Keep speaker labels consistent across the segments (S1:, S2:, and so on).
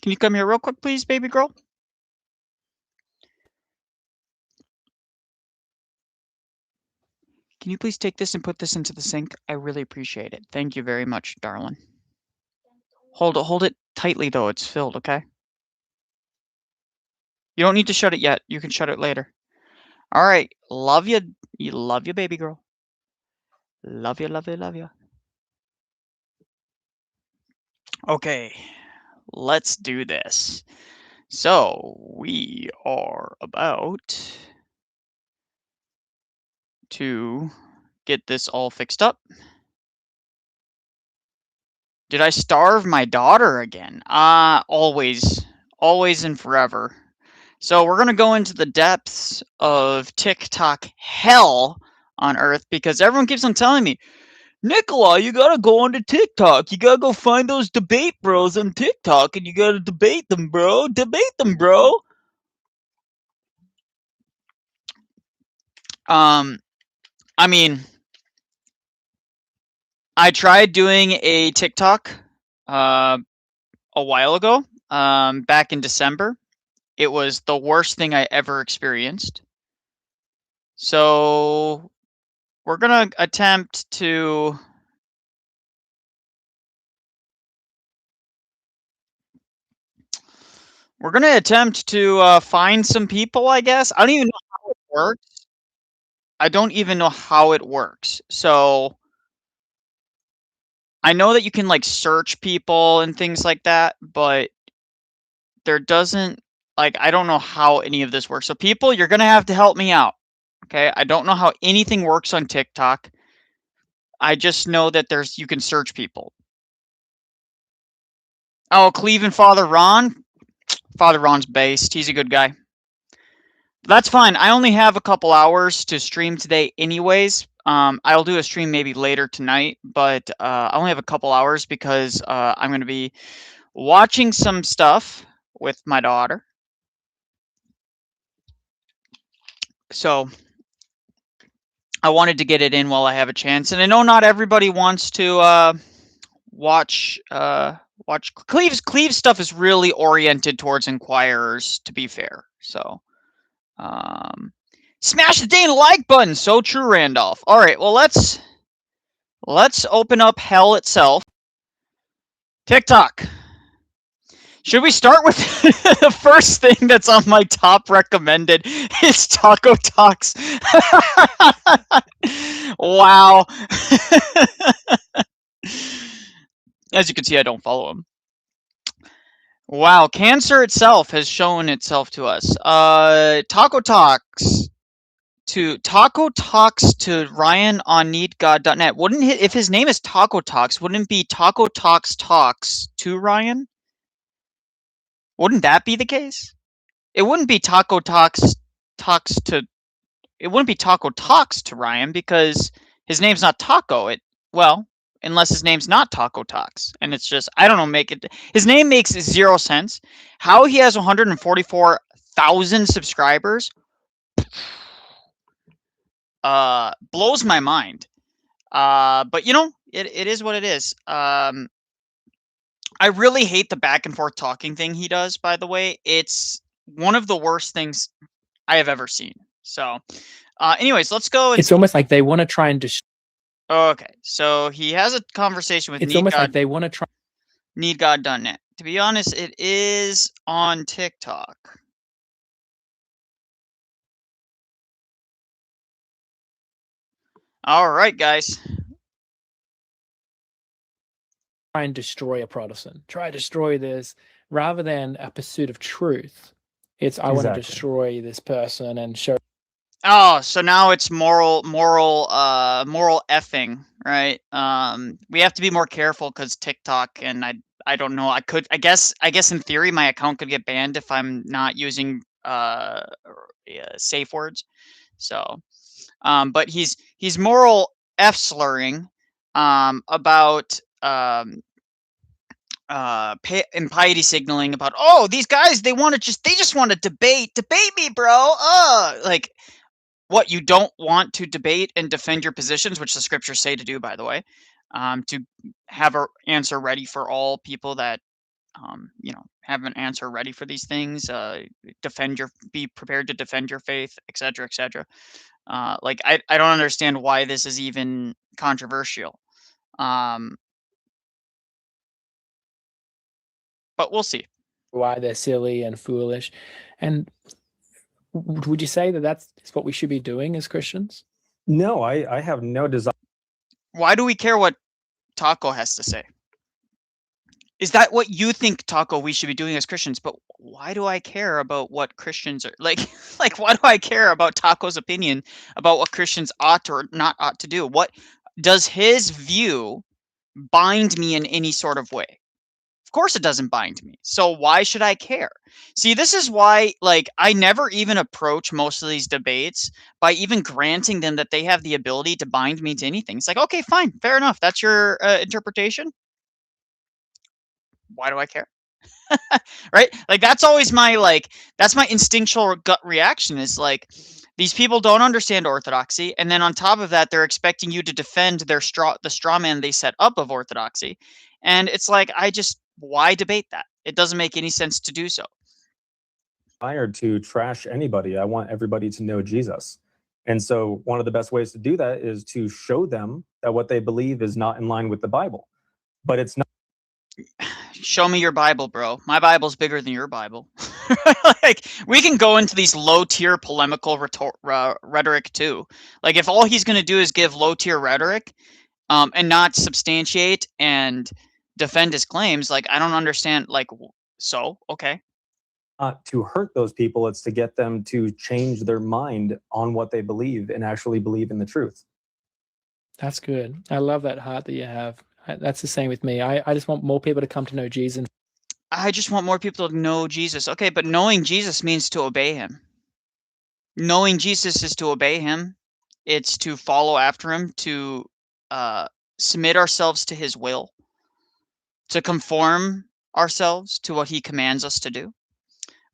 S1: Can you come here real quick, please, baby girl? Can you please take this and put this into the sink? I really appreciate it. Thank you very much, darling. Hold it tightly, though. It's filled, okay? You don't need to shut it yet. You can shut it later. All right. Love you. Love you, baby girl. Love you, love you, love you. Okay. Let's do this. So we are about to get this all fixed up. Did I starve my daughter again? Always and forever. So we're going to go into the depths of TikTok hell on earth because everyone keeps on telling me, Nicholai, you got to go onto TikTok. You got to go find those debate bros on TikTok and you got to debate them, bro. Debate them, bro. I mean, I tried doing a TikTok a while ago, back in December. It was the worst thing I ever experienced. So we're going to attempt to find some people, I guess. I don't even know how it works. I don't even know how it works. So I know that you can like search people and things like that, but there doesn't I don't know how any of this works. So people, you're going to have to help me out. Okay? I don't know how anything works on TikTok. I just know that you can search people. Oh, Cleveland Father Ron. Father Ron's based. He's a good guy. That's fine. I only have a couple hours to stream today anyways. I'll do a stream maybe later tonight, but I only have a couple hours because I'm going to be watching some stuff with my daughter. So I wanted to get it in while I have a chance. And I know not everybody wants to watch Cleve's stuff is really oriented towards inquirers, to be fair. So smash the dang like button. So true, Randolph. All right, well let's open up hell itself. TikTok. Should we start with the first thing that's on my top recommended? It's Taco Talks. Wow. As you can see, I don't follow him. Wow, cancer itself has shown itself to us. Taco Talks to Ryan on needgod.net. Wouldn't if his name is Taco Talks, wouldn't it be Taco Talks to Ryan? Wouldn't that be the case? It wouldn't be Taco Talks to Ryan because his name's not Taco. Unless his name's not Taco Talks, and it's just I don't know. His name makes zero sense. How he has 144,000 subscribers blows my mind. But you know, it is what it is. I really hate the back and forth talking thing he does, by the way. It's one of the worst things I have ever seen. So, anyways, let's go.
S2: It's almost like they want to try and
S1: Okay, so he has a conversation with
S2: almost like they want to try
S1: needgod.net. To be honest, it is on TikTok. All right, guys.
S2: Try and destroy a Protestant. Try to destroy this rather than a pursuit of truth. It's I want to destroy this person and show.
S1: Oh, so now it's moral effing, right? We have to be more careful because TikTok and I don't know. I guess in theory my account could get banned if I'm not using safe words. So, but he's moral F slurring about impiety signaling about these guys they just want to debate me, bro. Like. What, you don't want to debate and defend your positions, which the scriptures say to do, by the way, to have an answer ready for all people that have an answer ready for these things. Be prepared to defend your faith, etc., etc. Like I don't understand why this is even controversial. But we'll see.
S2: Why they're silly and foolish. And would you say that that's what we should be doing as Christians?
S3: No, I have no desire.
S1: Why do we care what Taco has to say? Is that what you think, Taco, we should be doing as Christians? But why do I care about what Christians are like? Like, why do I care about Taco's opinion about what Christians ought or not ought to do? What does his view bind me in any sort of way? Of course it doesn't bind me. So why should I care? See, this is why, like, I never even approach most of these debates by even granting them that they have the ability to bind me to anything. It's like, okay, fine, fair enough. That's your interpretation. Why do I care? Right? Like, that's always that's my instinctual gut reaction is like, these people don't understand orthodoxy, and then on top of that, they're expecting you to defend the straw man they set up of orthodoxy. And it's like, why debate that? It doesn't make any sense to do so.
S3: To trash anybody. I want everybody to know Jesus. And so one of the best ways to do that is to show them that what they believe is not in line with the Bible. But it's not.
S1: Show me your Bible, bro. My Bible's bigger than your Bible. Like, we can go into these low-tier polemical rhetoric too. Like, if all he's going to do is give low-tier rhetoric and not substantiate and defend his claims, like, I don't understand. Like, so, okay.
S3: To hurt those people, it's to get them to change their mind on what they believe and actually believe in the truth.
S2: That's good. I love that heart that you have. That's the same with me. I just want more people to come to know Jesus.
S1: I just want more people to know Jesus. Okay, but knowing Jesus means to obey him. Knowing Jesus is to obey him. It's to follow after him, to submit ourselves to his will, to conform ourselves to what he commands us to do.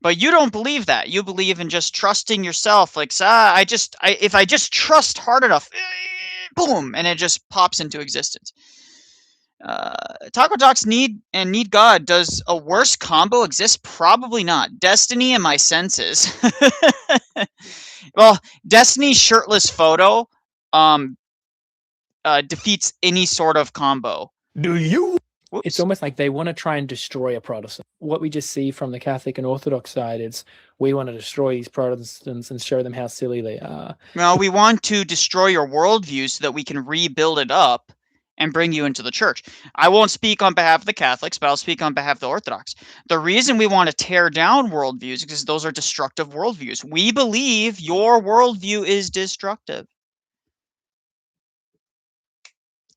S1: But you don't believe that. You believe in just trusting yourself. Like, if I just trust hard enough, boom, and it just pops into existence. Taco Talks need God. Does a worse combo exist? Probably not. Destiny and my senses. Well, Destiny's shirtless photo defeats any sort of combo.
S3: Do you?
S2: Whoops. It's almost like they want to try and destroy a Protestant. What we just see from the Catholic and Orthodox side is we want to destroy these Protestants and show them how silly they are.
S1: Well, we want to destroy your worldview so that we can rebuild it up and bring you into the church. I won't speak on behalf of the Catholics, but I'll speak on behalf of the Orthodox. The reason we want to tear down worldviews is because those are destructive worldviews. We believe your worldview is destructive.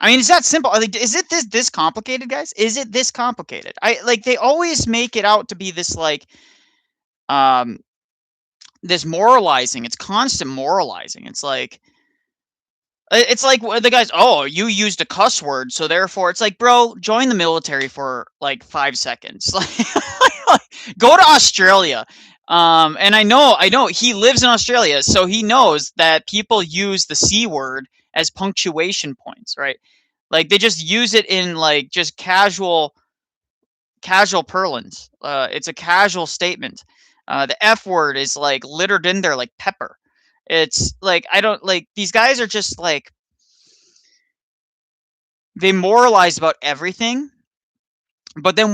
S1: I mean, is that simple? Is it this complicated, guys? Is it this complicated? They always make it out to be this this moralizing. It's constant moralizing. It's like the guys, oh, you used a cuss word, so therefore it's like, bro, join the military for like 5 seconds. Like, go to Australia. And I know he lives in Australia, so he knows that people use the C word as punctuation points, right? Like, they just use it in like just casual parlance. It's a casual statement. The F word is like littered in there like pepper. It's like, I don't like, these guys are just like, they moralize about everything. But then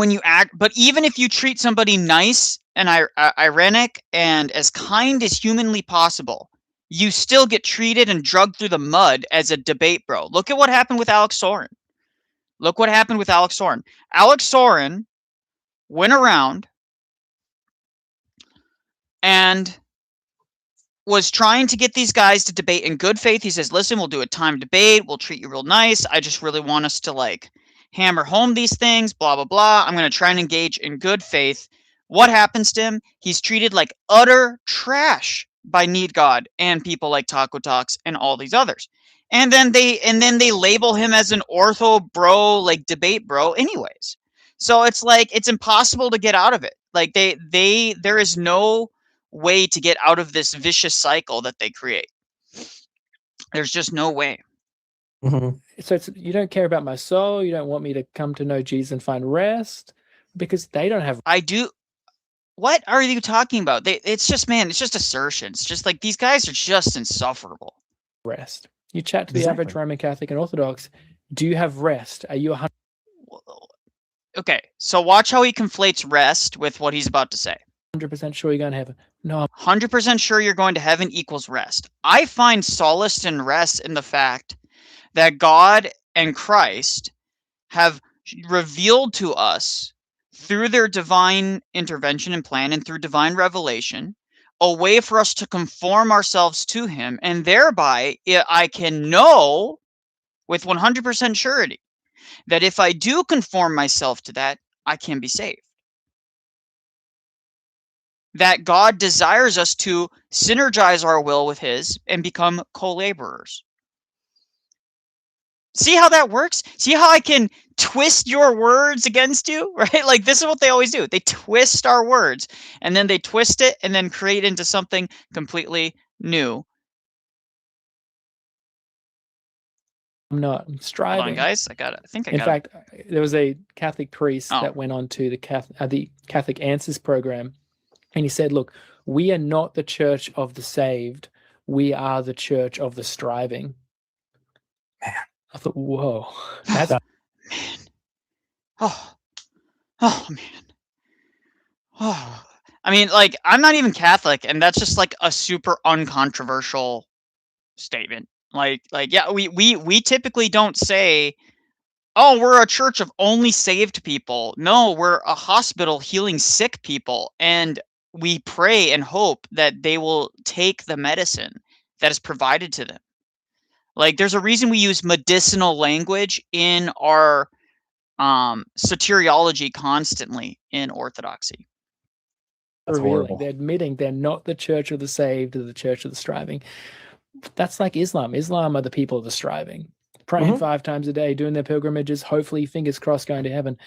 S1: but even if you treat somebody nice and ironic and as kind as humanly possible, you still get treated and drugged through the mud as a debate bro. Look at what happened with Alex Soren. Alex Soren went around and was trying to get these guys to debate in good faith. He says, listen, we'll do a timed debate. We'll treat you real nice. I just really want us to like hammer home these things, blah, blah, blah. I'm going to try and engage in good faith. What happens to him? He's treated like utter trash by Need God and people like Taco Talks and all these others. And then they label him as an ortho bro, like debate bro anyways. So it's like, it's impossible to get out of it. Like there is no way to get out of this vicious cycle that they create. There's just no way.
S2: Mm-hmm. So you don't care about my soul. You don't want me to come to know Jesus and find rest. because they don't have
S1: I do. What are you talking about? It's just, man, it's just assertions. Just like these guys are just insufferable.
S2: rest. You chat to the average Roman Catholic and Orthodox. Do you have rest? Are you 100%
S1: Okay, so watch how he conflates rest with what he's about to say.
S2: sure you're going to heaven? No.
S1: 100% sure you're going to heaven equals rest. I find solace and rest in the fact that God and Christ have revealed to us through their divine intervention and plan and through divine revelation a way for us to conform ourselves to him, and thereby I can know with 100% surety that if I do conform myself to that, I can be saved. That God desires us to synergize our will with his and become co-laborers. See how that works? See how I can twist your words against you, right? Like, this is what they always do. They twist our words, and then they twist it and then create into something completely new.
S2: I'm striving.
S1: Hold on, guys. I think I got it.
S2: In fact, there was a Catholic priest that went on to the Catholic Answers program, and he said, look, we are not the church of the saved. We are the church of the striving.
S3: Man.
S2: I thought, whoa. That's...
S1: Man. Oh, man. Oh. I mean, like, I'm not even Catholic, and that's just like a super uncontroversial statement. Like, yeah, we typically don't say, oh, we're a church of only saved people. No, we're a hospital healing sick people, and we pray and hope that they will take the medicine that is provided to them. Like, there's a reason we use medicinal language in our soteriology constantly in Orthodoxy.
S3: That's horrible.
S2: They're admitting they're not the church of the saved or the church of the striving. That's like Islam. Islam are the people of the striving, praying 5 times a day, doing their pilgrimages, hopefully, fingers crossed, going to heaven.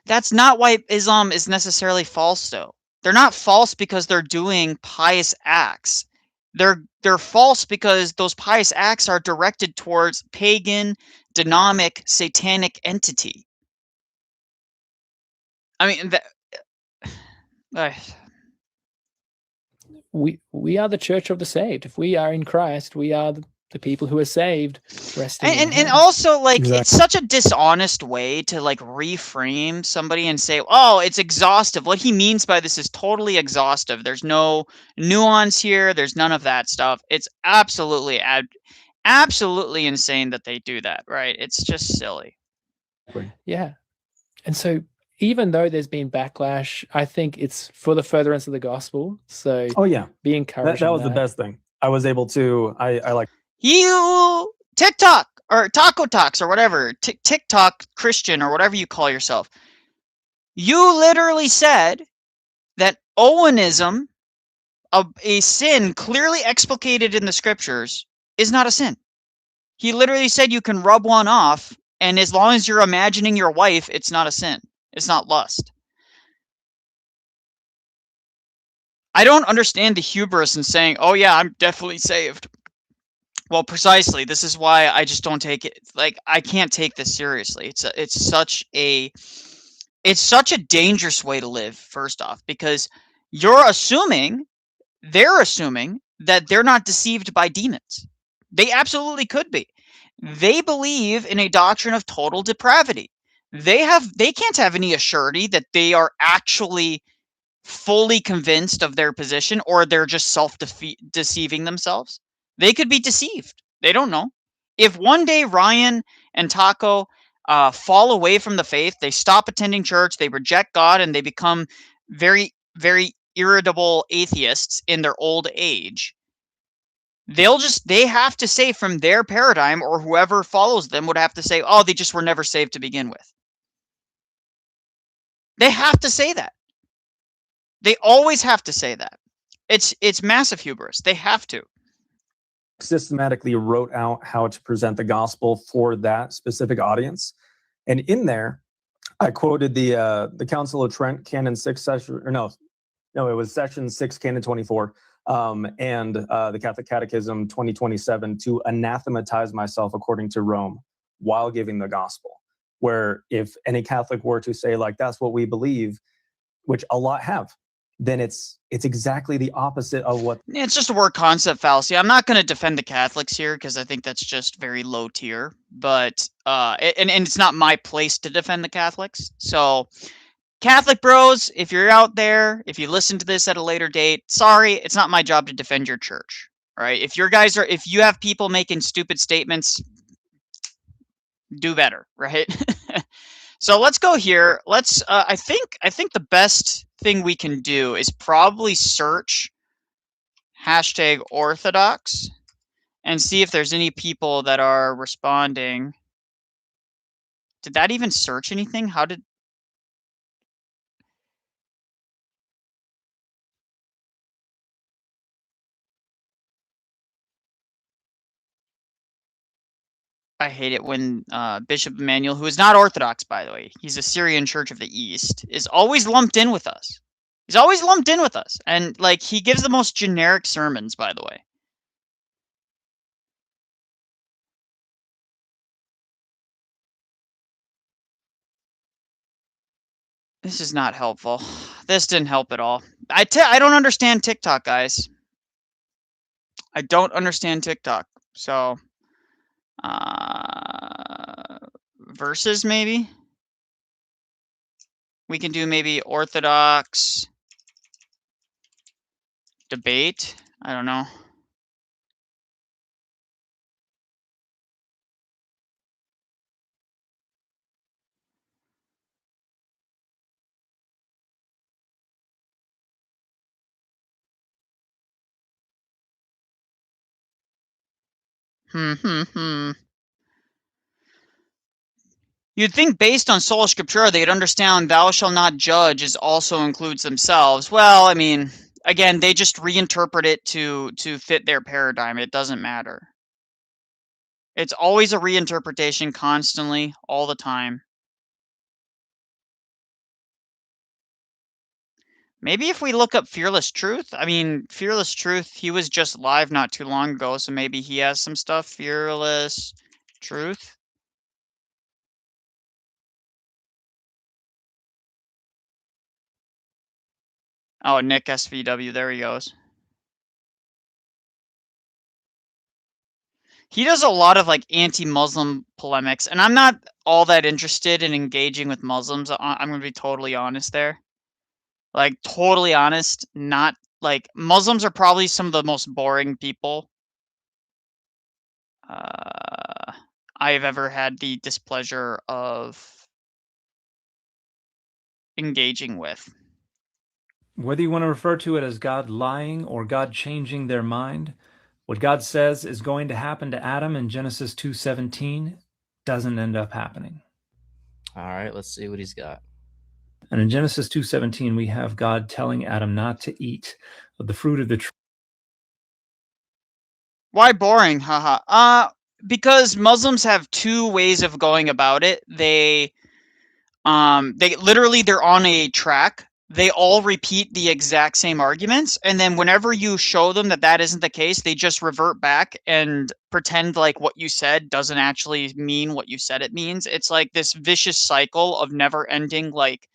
S1: That's not why Islam is necessarily false, though. They're not false because they're doing pious acts. They're false because those pious acts are directed towards pagan, demonic, satanic entity. I mean,
S2: we are the church of the saved. If we are in Christ, we are the people who are saved.
S1: And also, like, it's such a dishonest way to like reframe somebody and say, oh, it's exhaustive. What he means by this is totally exhaustive. There's no nuance here. There's none of that stuff. It's absolutely insane that they do that, right? It's just silly.
S2: Yeah. And so even though there's been backlash, I think it's for the furtherance of the gospel. So be encouraged.
S3: That was the best thing. I was able to, I like
S1: you TikTok or Taco Talks or whatever, TikTok Christian or whatever you call yourself. You literally said that Owenism, a sin clearly explicated in the scriptures, is not a sin. He literally said you can rub one off, and as long as you're imagining your wife, it's not a sin. It's not lust. I don't understand the hubris in saying, oh yeah, I'm definitely saved. Well, precisely. This is why I just don't take it. Like, I can't take this seriously. It's such a dangerous way to live, first off, because they're assuming that they're not deceived by demons. They absolutely could be. They believe in a doctrine of total depravity. They can't have any assurity that they are actually fully convinced of their position, or they're just self-deceiving themselves. They could be deceived. They don't know. If one day Ryan and Taco fall away from the faith, they stop attending church, they reject God, and they become very, very irritable atheists in their old age, they have to say from their paradigm, or whoever follows them would have to say, oh, they just were never saved to begin with. They have to say that. They always have to say that. It's massive hubris. They have to.
S3: Systematically wrote out how to present the gospel for that specific audience. And in there, I quoted the Council of Trent, Canon 6 session, or no, it was Session 6, Canon 24, and the Catholic Catechism 2027, to anathematize myself according to Rome while giving the gospel. where if any Catholic were to say, like, that's what we believe, which a lot have, then it's exactly the opposite of what.
S1: It's just a word concept fallacy. I'm not going to defend the Catholics here because I think that's just very low tier. But and it's not my place to defend the Catholics. So Catholic bros, if you're out there, if you listen to this at a later date, sorry, it's not my job to defend your church. All right? If you have people making stupid statements, do better, right? So let's go here. Let's I think the best thing we can do is probably search #Orthodox and see if there's any people that are responding. Did that even search anything? How did I hate it when Bishop Emmanuel, who is not Orthodox, by the way, he's a Syrian Church of the East, is always lumped in with us. He's always lumped in with us. And, like, he gives the most generic sermons, by the way. This is not helpful. This didn't help at all. I don't understand TikTok, guys. I don't understand TikTok. So, verses maybe? We can do maybe Orthodox debate. I don't know. You'd think based on sola scriptura, they'd understand thou shalt not judge also includes themselves. Well, I mean, again, they just reinterpret it to fit their paradigm. It doesn't matter. It's always a reinterpretation constantly, all the time. Maybe if we look up Fearless Truth, I mean, Fearless Truth, he was just live not too long ago, so maybe he has some stuff. Fearless Truth. Oh, Nick SVW, there he goes. He does a lot of, like, anti-Muslim polemics, and I'm not all that interested in engaging with Muslims. I'm going to be totally honest there. Like, totally honest, not, like, Muslims are probably some of the most boring people I've ever had the displeasure of engaging with.
S4: Whether you want to refer to it as God lying or God changing their mind, what God says is going to happen to Adam in Genesis 2:17 doesn't end up happening.
S5: All right, let's see what he's got.
S4: And in Genesis 2:17, we have God telling Adam not to eat of the fruit of the tree.
S1: Why boring? Haha. Because Muslims have two ways of going about it. They literally, they're on a track. They all repeat the exact same arguments, and then whenever you show them that that isn't the case, they just revert back and pretend like what you said doesn't actually mean what you said it means. It's like this vicious cycle of never-ending, like,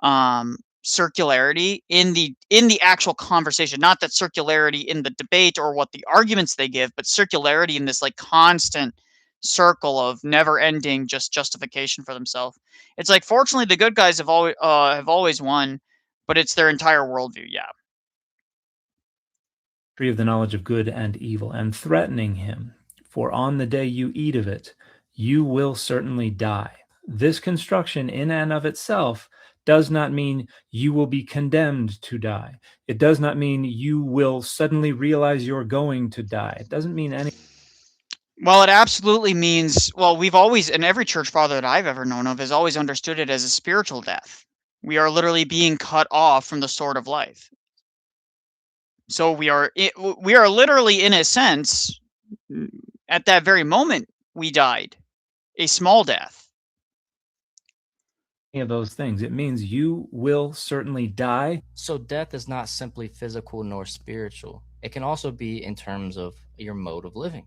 S1: circularity in the actual conversation. Not that circularity in the debate or what the arguments they give, but circularity in this, like, constant circle of never-ending just justification for themselves. It's like, fortunately, the good guys have always won, but it's their entire worldview. Yeah.
S4: Tree of the knowledge of good and evil, and threatening him, for on the day you eat of it, you will certainly die. This construction in and of itself does not mean you will be condemned to die. It does not mean you will suddenly realize you're going to die. It doesn't mean any.
S1: Well, it absolutely means, well, we've always, and every church father that I've ever known of has always understood it as a spiritual death. We are literally being cut off from the sword of life. So we are literally, in a sense, at that very moment, we died a small death.
S4: Of those things. It means you will certainly die.
S5: So death is not simply physical nor spiritual. It can also be in terms of your mode of living.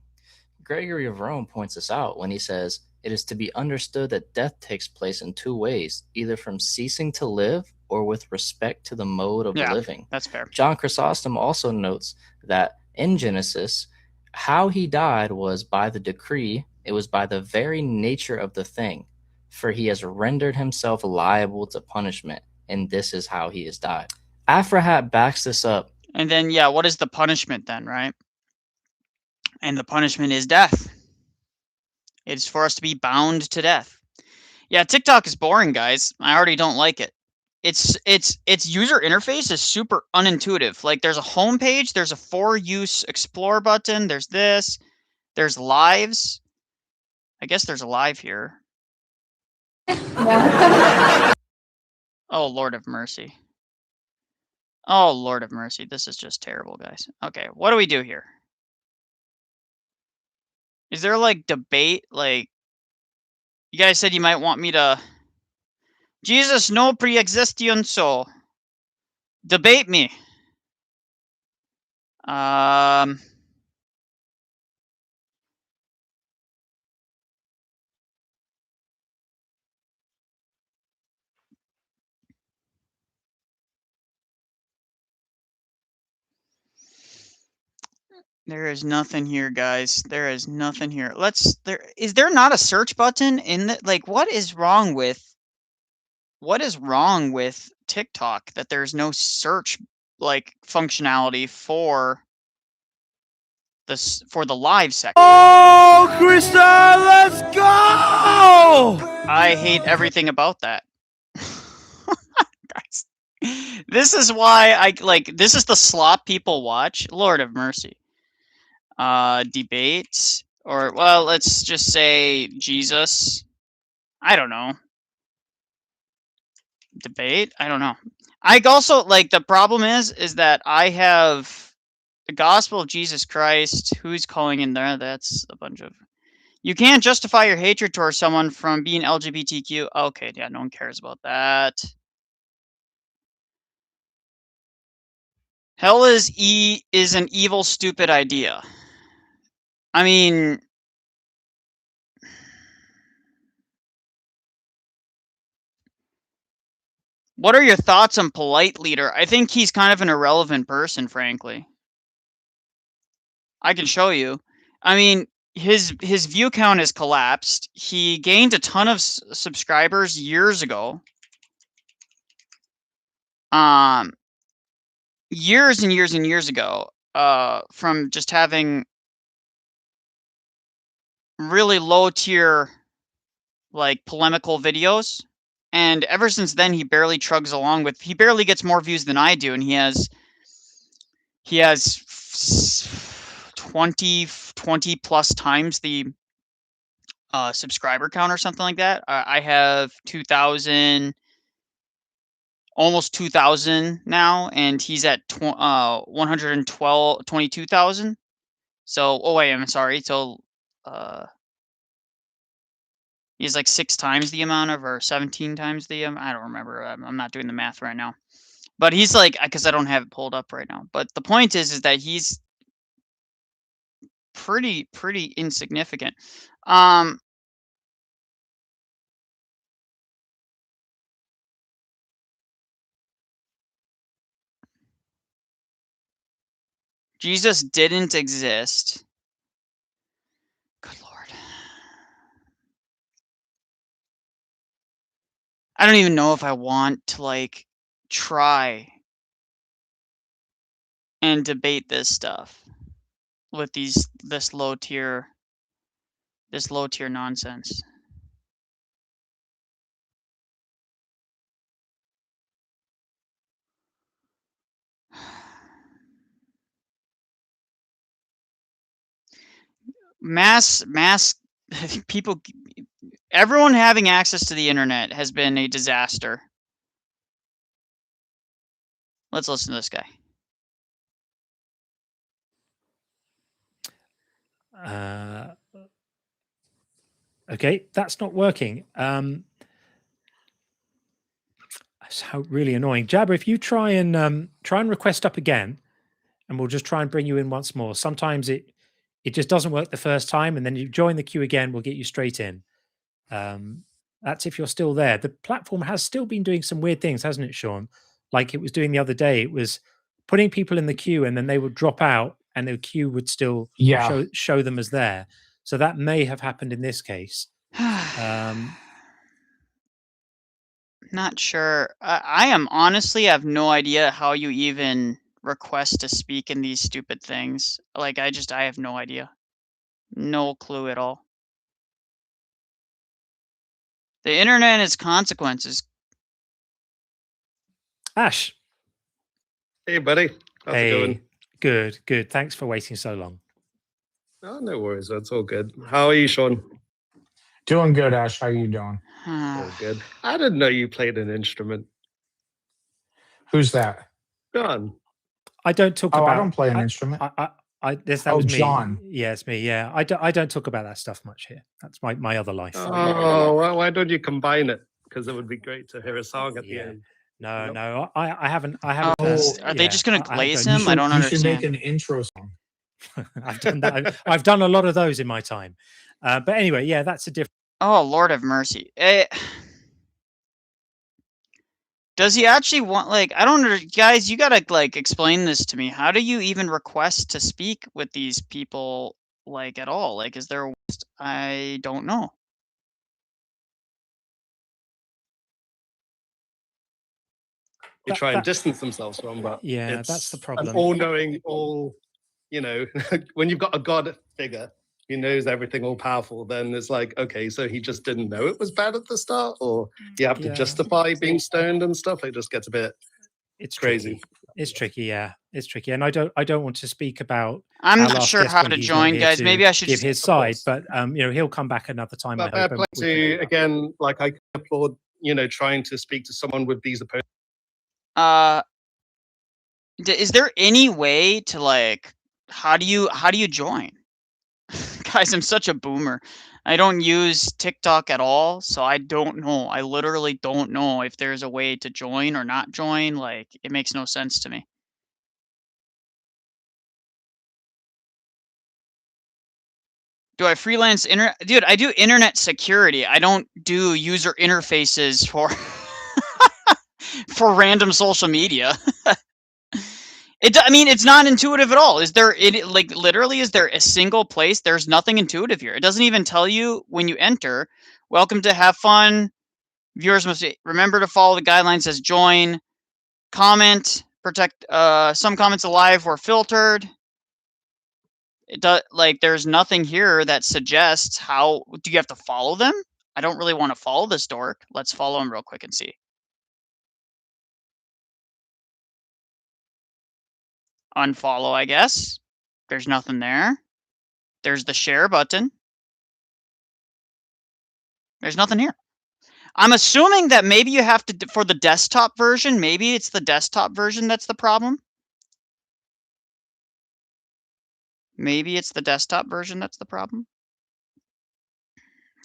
S5: Gregory of Rome points this out when he says, It is to be understood that death takes place in two ways, either from ceasing to live or with respect to the mode of living.
S1: That's fair.
S5: John Chrysostom also notes that in Genesis, how he died was by the decree, it was by the very nature of the thing, for he has rendered himself liable to punishment, and this is how he has died. Aphrahat backs this up.
S1: And then, yeah, what is the punishment then, right? And the punishment is death. It's for us to be bound to death. Yeah, TikTok is boring, guys. I already don't like it. Its user interface is super unintuitive. Like, there's a home page, there's a for use explore button, there's this, there's lives. I guess there's a live here. Oh, Lord of mercy. Oh, Lord of mercy. This is just terrible, guys. Okay, what do we do here? Is there, like, debate? Like, you guys said you might want me to... Jesus no pre-existium, so... Debate me. There is nothing here, guys. There is nothing here. Is there not a search button in the, like, what is wrong with TikTok that there's no search, like, functionality for the live section?
S6: Oh, Krista, let's go!
S1: I hate everything about that. Guys, this is why this is the slop people watch. Lord of mercy. Debate, or, well, let's just say Jesus. I don't know. Debate? I don't know. I also, like, the problem is that I have the gospel of Jesus Christ. Who's calling in there? That's a bunch of... You can't justify your hatred towards someone from being LGBTQ. Okay, yeah, no one cares about that. Hell is an evil, stupid idea. I mean... What are your thoughts on Polite Leader? I think he's kind of an irrelevant person, frankly. I can show you. I mean, his view count has collapsed. He gained a ton of subscribers years ago. Years and years and years ago, from just having really low tier, like, polemical videos. And ever since then, he barely trugs along with... He barely gets more views than I do, and he has 20 plus times the subscriber count or something like that. I have 2,000, almost 2,000 now, and he's at 22,000. So, oh wait, I'm sorry. So, he's like 6 times the amount of, or 17 times the, I don't remember. I'm not doing the math right now. But he's like, because I don't have it pulled up right now. But the point is that he's pretty insignificant. Jesus didn't exist. Good Lord. I don't even know if I want to, like, try and debate this stuff with this low tier nonsense. Mass people, everyone having access to the internet has been a disaster. Let's listen to this guy.
S7: Okay, that's not working. That's how really annoying. Jabber, if you try and request up again, and we'll just try and bring you in once more. Sometimes it just doesn't work the first time, and then you join the queue again, we'll get you straight in. That's if you're still there. The platform has still been doing some weird things, hasn't it, Sean? Like it was doing the other day. It was putting people in the queue and then they would drop out and the queue would still show them as there. So that may have happened in this case.
S1: Not sure. I am honestly have no idea how you even request to speak in these stupid things. Like I have no idea. No clue at all. The internet has consequences.
S7: Ash.
S8: Hey, buddy. How's it going?
S7: Good. Thanks for waiting so long.
S8: Oh, no worries. That's all good. How are you, Sean?
S9: Doing good, Ash. How you doing?
S8: Oh, good. I didn't know you played an instrument.
S9: Who's that?
S8: John.
S7: I don't talk about.
S9: I don't play an instrument.
S7: That was me.
S9: John.
S7: Yeah, it's me. Yeah, I don't talk about that stuff much here. That's my other life.
S8: Oh, well, why don't you combine it? Because it would be great to hear a song at the end.
S7: No, I haven't.
S1: Are they just going to glaze him? I don't understand.
S9: You should make an intro song.
S7: I've done that. I've done a lot of those in my time. But anyway, yeah, that's a different.
S1: Oh, Lord have mercy. Does he actually want, like, I don't know, guys, you gotta, like, explain this to me. How do you even request to speak with these people, like, at all? Like, is there a way? I don't know.
S8: They try and distance themselves from, but
S7: yeah, that's the problem.
S8: An all-knowing, when you've got a God figure who knows everything, all powerful, then it's like, okay, so he just didn't know it was bad at the start, or you have to justify being stoned and stuff. It just gets a bit crazy.
S7: Tricky. It's tricky, yeah. It's tricky, and I don't want to speak about.
S1: I'm not sure how to join, guys. Maybe I should
S7: give his side, but he'll come back another time.
S8: But I hope. Again, like I applaud, trying to speak to someone with these opposed.
S1: Is there any way to, like, how do you join? Guys, I'm such a boomer. I don't use TikTok at all, so I don't know. I literally don't know if there's a way to join or not join. Like, it makes no sense to me. Do I freelance internet? Dude, I do internet security. I don't do user interfaces for for random social media. I mean, it's not intuitive at all. Is there, like, literally, is there a single place? There's nothing intuitive here. It doesn't even tell you when you enter, welcome to have fun. Viewers must remember to follow the guidelines as join, comment, protect, some comments alive or filtered. It does, like, there's nothing here that suggests how, do you have to follow them? I don't really want to follow this dork. Let's follow him real quick and see. Unfollow, I guess. There's nothing there. There's the share button. There's nothing here. I'm assuming that maybe you have to, for the desktop version, maybe it's the desktop version that's the problem. Maybe it's the desktop version that's the problem.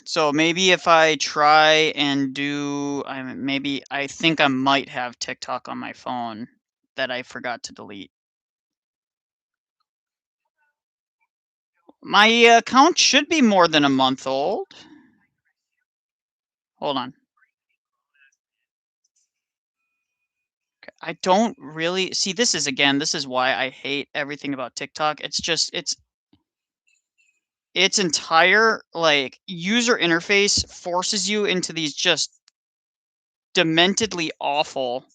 S1: So maybe if I try and do, I think I might have TikTok on my phone that I forgot to delete. My account should be more than a month old. Hold on. Okay, I don't really see, this is why I hate everything about TikTok. It's just, its entire, like, user interface forces you into these just dementedly awful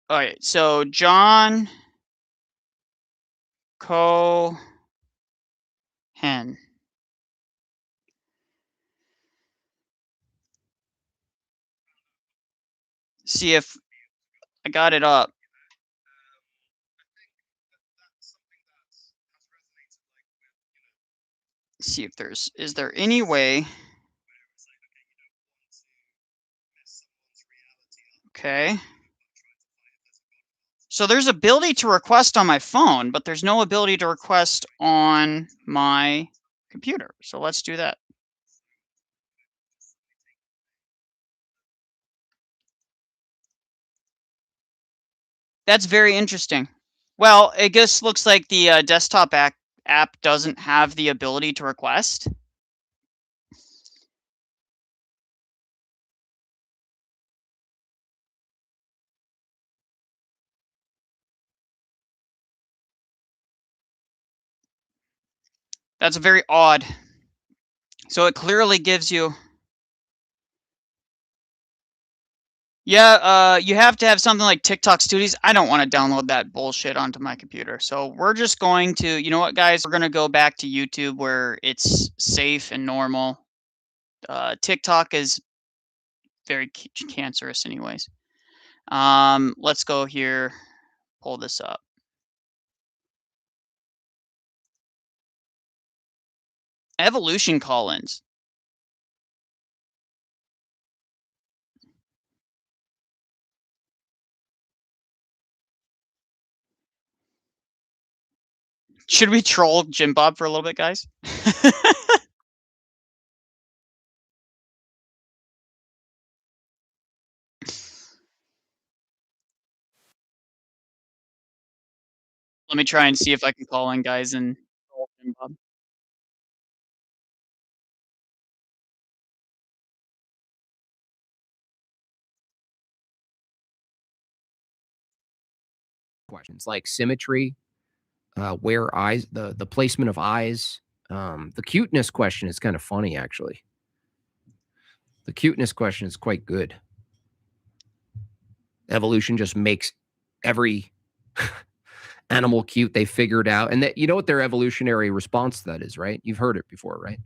S1: all right, so John Cohen. See if I got it up. See if is there any way? Okay. So there's ability to request on my phone, but there's no ability to request on my computer. So let's do that. That's very interesting. Well, it just looks like the desktop app doesn't have the ability to request? That's very odd. So it clearly gives you... Yeah, you have to have something like TikTok Studios. I don't want to download that bullshit onto my computer. So we're just going to, you know what, guys? We're going to go back to YouTube where it's safe and normal. TikTok is very cancerous anyways. Let's go here, pull this up. Evolution call-ins. Should we troll Jim Bob for a little bit, guys? Let me try and see if I can call in, guys, and troll Jim Bob.
S10: Questions like symmetry, where eyes, the placement of eyes. The cuteness question is kind of funny, actually. The cuteness question is quite good. Evolution just makes every animal cute they figured out. And that, you know what their evolutionary response to that is, right? You've heard it before, right?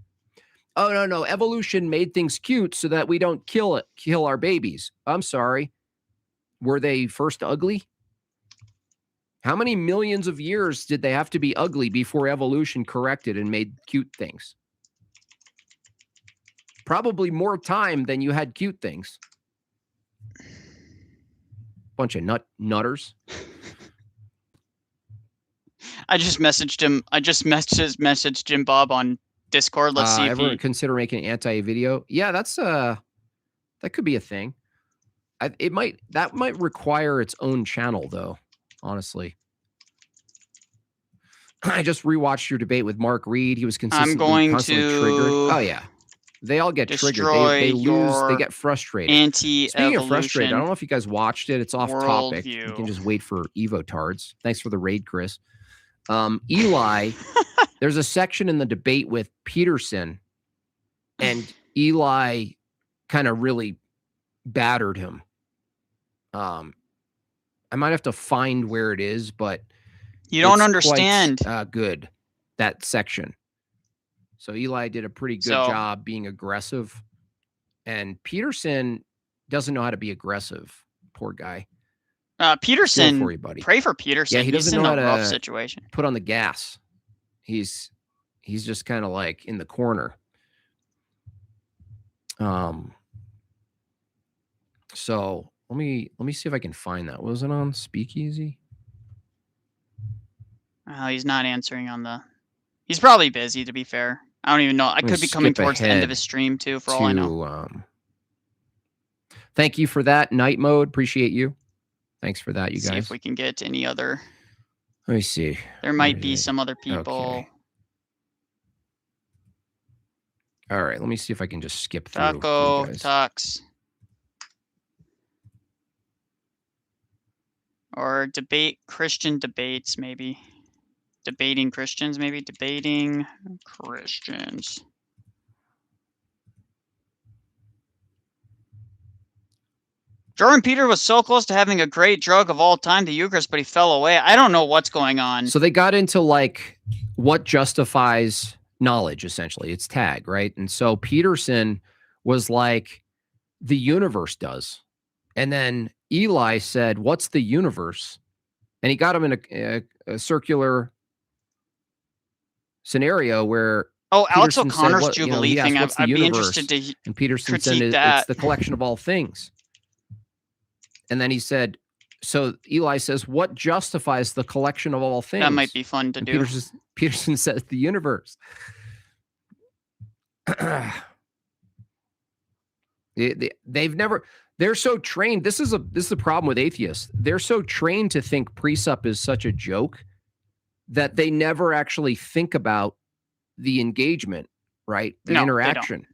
S10: Oh, no. Evolution made things cute so that we don't kill our babies. I'm sorry. Were they first ugly? How many millions of years did they have to be ugly before evolution corrected and made cute things? Probably more time than you had cute things. Bunch of nutters.
S1: I just messaged him. I just messaged Jim Bob on Discord. Let's see if
S10: ever
S1: he...
S10: consider making an anti-video. Yeah, that's that could be a thing. That might require its own channel, though. Honestly, I just rewatched your debate with Mark Reed. He was constantly triggered. Oh yeah, they all get triggered. They lose. They get frustrated. Speaking of frustrated, I don't know if you guys watched it. It's off topic. You can just wait for Evotards. Thanks for the raid, Chris. Eli, there's a section in the debate with Peterson, and Eli kind of really battered him. I might have to find where it is, but
S1: you don't understand.
S10: Quite, good, that section. So Eli did a pretty good job being aggressive, and Peterson doesn't know how to be aggressive. Poor guy.
S1: Peterson,
S10: for you, buddy.
S1: Pray for Peterson.
S10: Yeah, he doesn't know how to
S1: rough situation.
S10: Put on the gas. He's just kind of like in the corner. So let me see if I can find that. Was it on Speakeasy?
S1: Oh, he's not answering on the... He's probably busy, to be fair. I don't even know. I could be coming towards the end of his stream, too, for all I know.
S10: Thank you for that, Night Mode. Appreciate you. Thanks for that, you guys.
S1: See if we can get any other...
S10: Let me see.
S1: There might be some other people.
S10: Okay. All right, let me see if I can just skip through.
S1: Taco Talks. Or debate Christian debates, maybe. Debating Christians, maybe. Debating Christians. Jordan Peter was so close to having a great drug of all time, the Eucharist, but he fell away. I don't know what's going on.
S10: So they got into like what justifies knowledge, essentially. It's tag, right? And so Peterson was like, the universe does. And then Eli said, what's the universe? And he got him in a circular scenario where
S1: Alex
S10: Peterson
S1: O'Connor's
S10: said,
S1: Jubilee thing. I'd be interested to
S10: and Peterson
S1: critique
S10: said
S1: that.
S10: It's the collection of all things. And then he said, so Eli says, what justifies the collection of all things?
S1: That might be fun to do.
S10: Peterson says the universe. They've never... They're so trained. This is the problem with atheists. They're so trained to think precept is such a joke that they never actually think about the engagement, right? The interaction.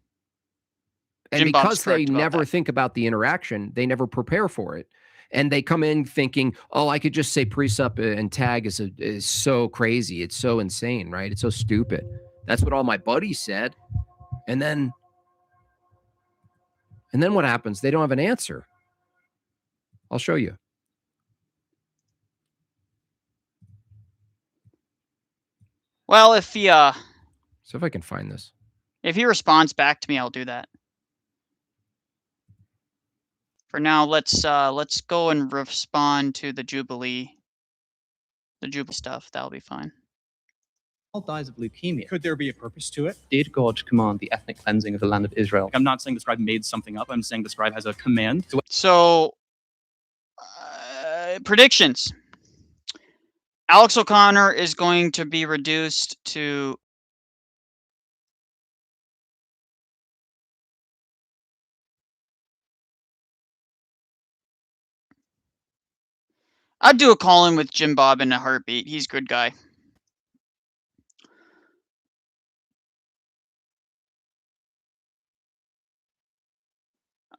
S10: And because they never think about the interaction, they never prepare for it. And they come in thinking, oh, I could just say precept and tag is so crazy. It's so insane, right? It's so stupid. That's what all my buddies said. And then what happens? They don't have an answer. I'll show you.
S1: Well, if he
S10: so if I can find this.
S1: If he responds back to me, I'll do that. For now, let's go and respond to the Jubilee stuff. That'll be fine.
S11: Dies of leukemia.
S12: Could there be a purpose to it?
S11: Did God command the ethnic cleansing of the land of Israel?
S12: I'm not saying the scribe made something up. I'm saying the scribe has a command.
S1: So, predictions. Alex O'Connor is going to be reduced to I'd do a call-in with Jim Bob in a heartbeat. He's a good guy.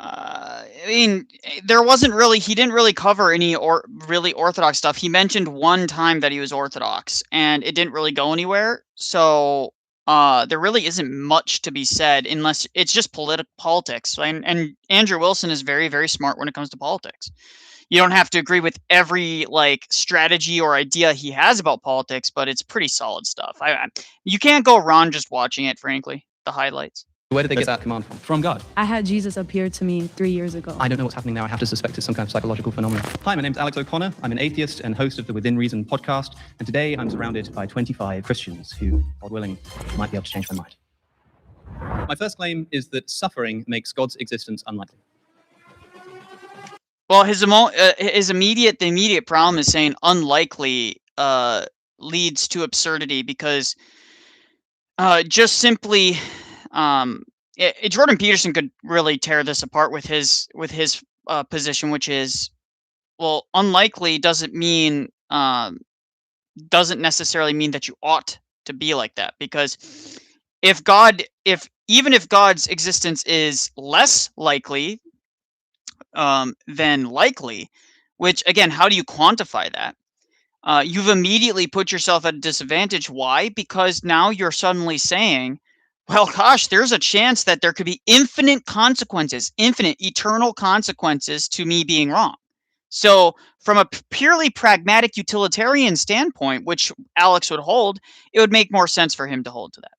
S1: I mean, there wasn't really, he didn't really cover any really Orthodox stuff. He mentioned one time that he was Orthodox, and it didn't really go anywhere. So there really isn't much to be said unless it's just politics. And Andrew Wilson is very, very smart when it comes to politics. You don't have to agree with every strategy or idea he has about politics, but it's pretty solid stuff. You can't go wrong just watching it, frankly, the highlights.
S11: Where did they get that command from?
S12: From God.
S13: I had Jesus appear to me 3 years ago.
S11: I don't know what's happening now. I have to suspect it's some kind of psychological phenomenon. Hi, my name's Alex O'Connor. I'm an atheist and host of the Within Reason podcast. And today I'm surrounded by 25 Christians who, God willing, might be able to change my mind. My first claim is that suffering makes God's existence unlikely.
S1: Well, the immediate problem is saying unlikely leads to absurdity because just simply Jordan Peterson could really tear this apart with his position, which is, well, unlikely doesn't necessarily mean that you ought to be like that, because even if God's existence is less likely than likely, which again, how do you quantify that? You've immediately put yourself at a disadvantage. Why? Because now you're suddenly saying, well, gosh, there's a chance that there could be infinite consequences, infinite eternal consequences to me being wrong. So from a purely pragmatic utilitarian standpoint, which Alex would hold, it would make more sense for him to hold to that.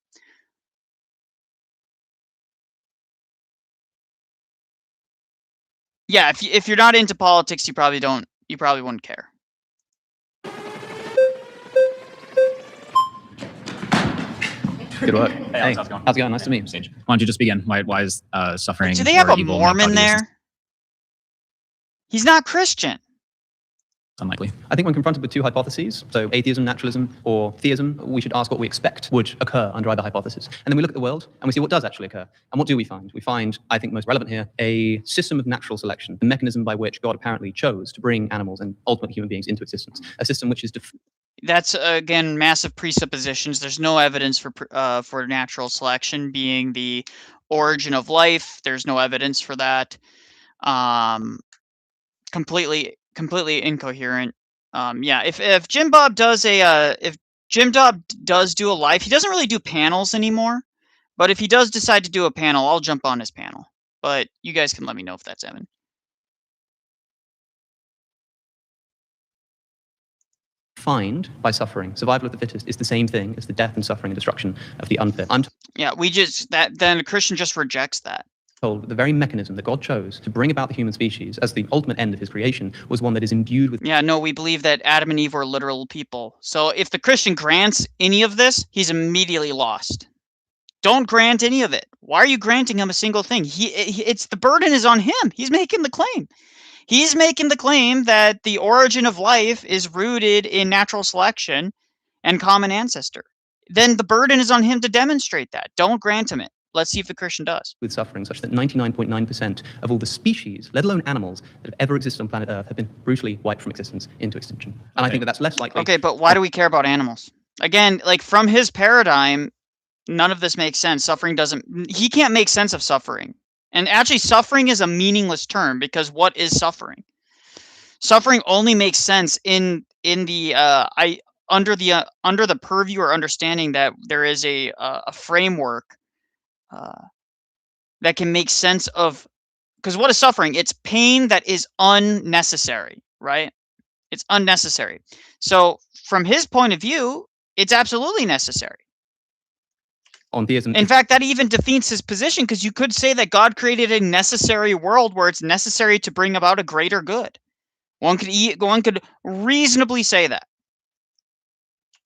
S1: Yeah, if you're not into politics, you probably wouldn't care.
S11: Good work. Hey, how's it going? Nice to meet you.
S14: Why don't you just begin? Why is suffering?
S1: Do they have a Mormon there? He's not Christian.
S14: Unlikely.
S11: I think when confronted with two hypotheses, so atheism, naturalism, or theism, we should ask what we expect would occur under either hypothesis. And then we look at the world and we see what does actually occur. And what do we find? We find, I think most relevant here, a system of natural selection, the mechanism by which God apparently chose to bring animals and ultimate human beings into existence. A system which is
S1: that's, again, massive presuppositions. There's no evidence for natural selection being the origin of life. There's no evidence for that. Completely incoherent. Yeah, if Jim Bob does do a live, he doesn't really do panels anymore. But if he does decide to do a panel, I'll jump on his panel. But you guys can let me know if that's Evan.
S11: Find by suffering. Survival of the fittest is the same thing as the death and suffering and destruction of the unfit.
S1: Yeah, then a Christian just rejects that.
S11: Told the very mechanism that God chose to bring about the human species as the ultimate end of his creation was one that is imbued with...
S1: Yeah, no, we believe that Adam and Eve were literal people. So if the Christian grants any of this, he's immediately lost. Don't grant any of it. Why are you granting him a single thing? It's the burden is on him. He's making the claim. He's making the claim that the origin of life is rooted in natural selection and common ancestor. Then the burden is on him to demonstrate that. Don't grant him it. let's see if the Christian does.
S11: With suffering, such that 99.9% of all the species, let alone animals, that have ever existed on planet Earth have been brutally wiped from existence into extinction. And I think that that's less likely.
S1: Okay, but why do we care about animals? Again, like from his paradigm, none of this makes sense. Suffering doesn't, he can't make sense of suffering. And actually suffering is a meaningless term because what is suffering? Suffering only makes sense in the under the purview or understanding that there is a framework that can make sense of, because what is suffering? It's pain that is unnecessary, right? It's unnecessary. So from his point of view, it's absolutely necessary.
S11: On theism.
S1: In fact, that even defeats his position, because you could say that God created a necessary world where it's necessary to bring about a greater good. One could reasonably say that.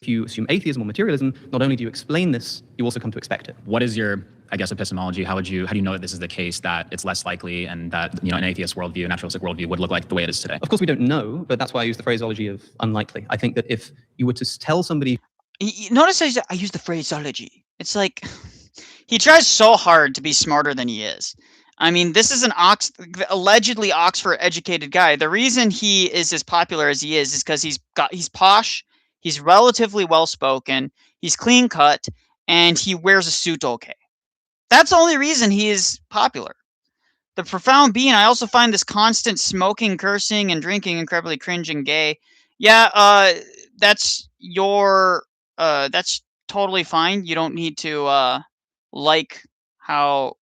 S11: If you assume atheism or materialism, not only do you explain this, you also come to expect it.
S14: What is your, I guess, epistemology? How do you know that this is the case, that it's less likely, and that, you know, an atheist worldview, a naturalistic worldview would look like the way it is today?
S11: Of course we don't know, but that's why I use the phraseology of unlikely. I think that if you were to tell somebody...
S1: Notice I use the phraseology. It's like, he tries so hard to be smarter than he is. I mean, this is an allegedly Oxford-educated guy. The reason he is as popular as he is because he's posh, he's relatively well-spoken, he's clean-cut, and he wears a suit okay. That's the only reason he is popular. The profound being, I also find this constant smoking, cursing, and drinking incredibly cringe and gay. Yeah, that's totally fine. You don't need to like how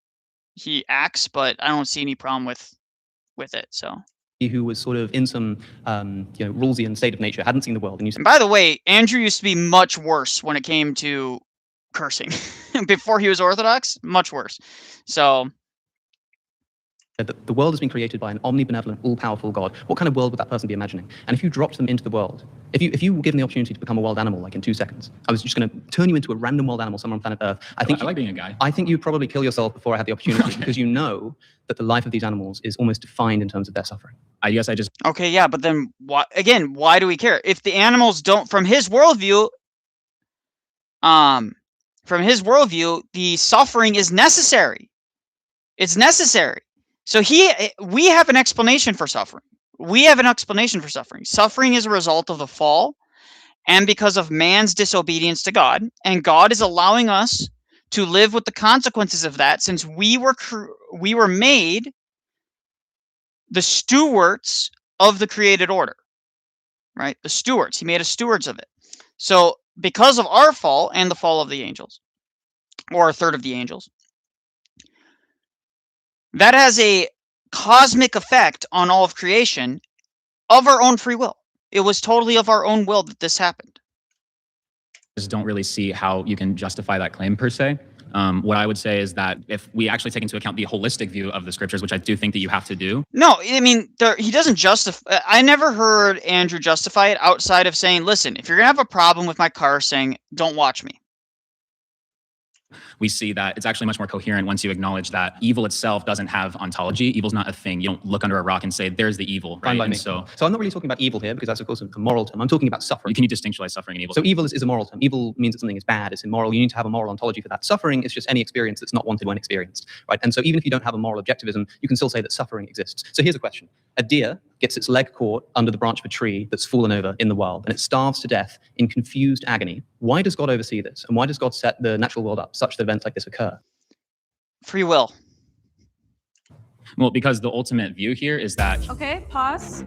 S1: he acts, but I don't see any problem with it. So,
S11: who was sort of in some Rawlsian state of nature, hadn't seen the world, and
S1: by the way, Andrew used to be much worse when it came to cursing before he was Orthodox, much worse. So
S11: the world has been created by an omnibenevolent, all-powerful God. What kind of world would that person be imagining? And if you dropped them into the world, if you were given the opportunity to become a wild animal, like in 2 seconds, I was just going to turn you into a random wild animal somewhere on planet Earth. I like being a guy. I think you'd probably kill yourself before I had the opportunity, because you know that the life of these animals is almost defined in terms of their suffering.
S14: I guess I just...
S1: Okay, yeah, but then why do we care? If the animals don't, from his worldview, the suffering is necessary. It's necessary. So we have an explanation for suffering. Suffering is a result of the fall and because of man's disobedience to God. And God is allowing us to live with the consequences of that, since we were made the stewards of the created order, right? The stewards. He made us stewards of it. So because of our fall and the fall of the angels, or a third of the angels, that has a cosmic effect on all of creation of our own free will. It was totally of our own will that this happened.
S14: Just don't really see how you can justify that claim per se. What I would say is that if we actually take into account the holistic view of the scriptures, which I do think that you have to do.
S1: No, I mean, he doesn't justify. I never heard Andrew justify it outside of saying, listen, if you're going to have a problem with my car, saying, don't watch me.
S14: We see that it's actually much more coherent once you acknowledge that evil itself doesn't have ontology. Evil's not a thing. You don't look under a rock and say, there's the evil, right? And
S11: so I'm not really talking about evil here, because that's, of course, a moral term. I'm talking about suffering.
S14: Can you distinguish suffering and evil?
S11: So evil is a moral term. Evil means that something is bad, it's immoral. You need to have a moral ontology for that. Suffering is just any experience that's not wanted when experienced, right? And so even if you don't have a moral objectivism, you can still say that suffering exists. So here's a question. A deer gets its leg caught under the branch of a tree that's fallen over in the wild, and it starves to death in confused agony. Why does God oversee this? And why does God set the natural world up such that events like this occur?
S1: Free will.
S14: Well, because the ultimate view here is that...
S13: Okay, pause.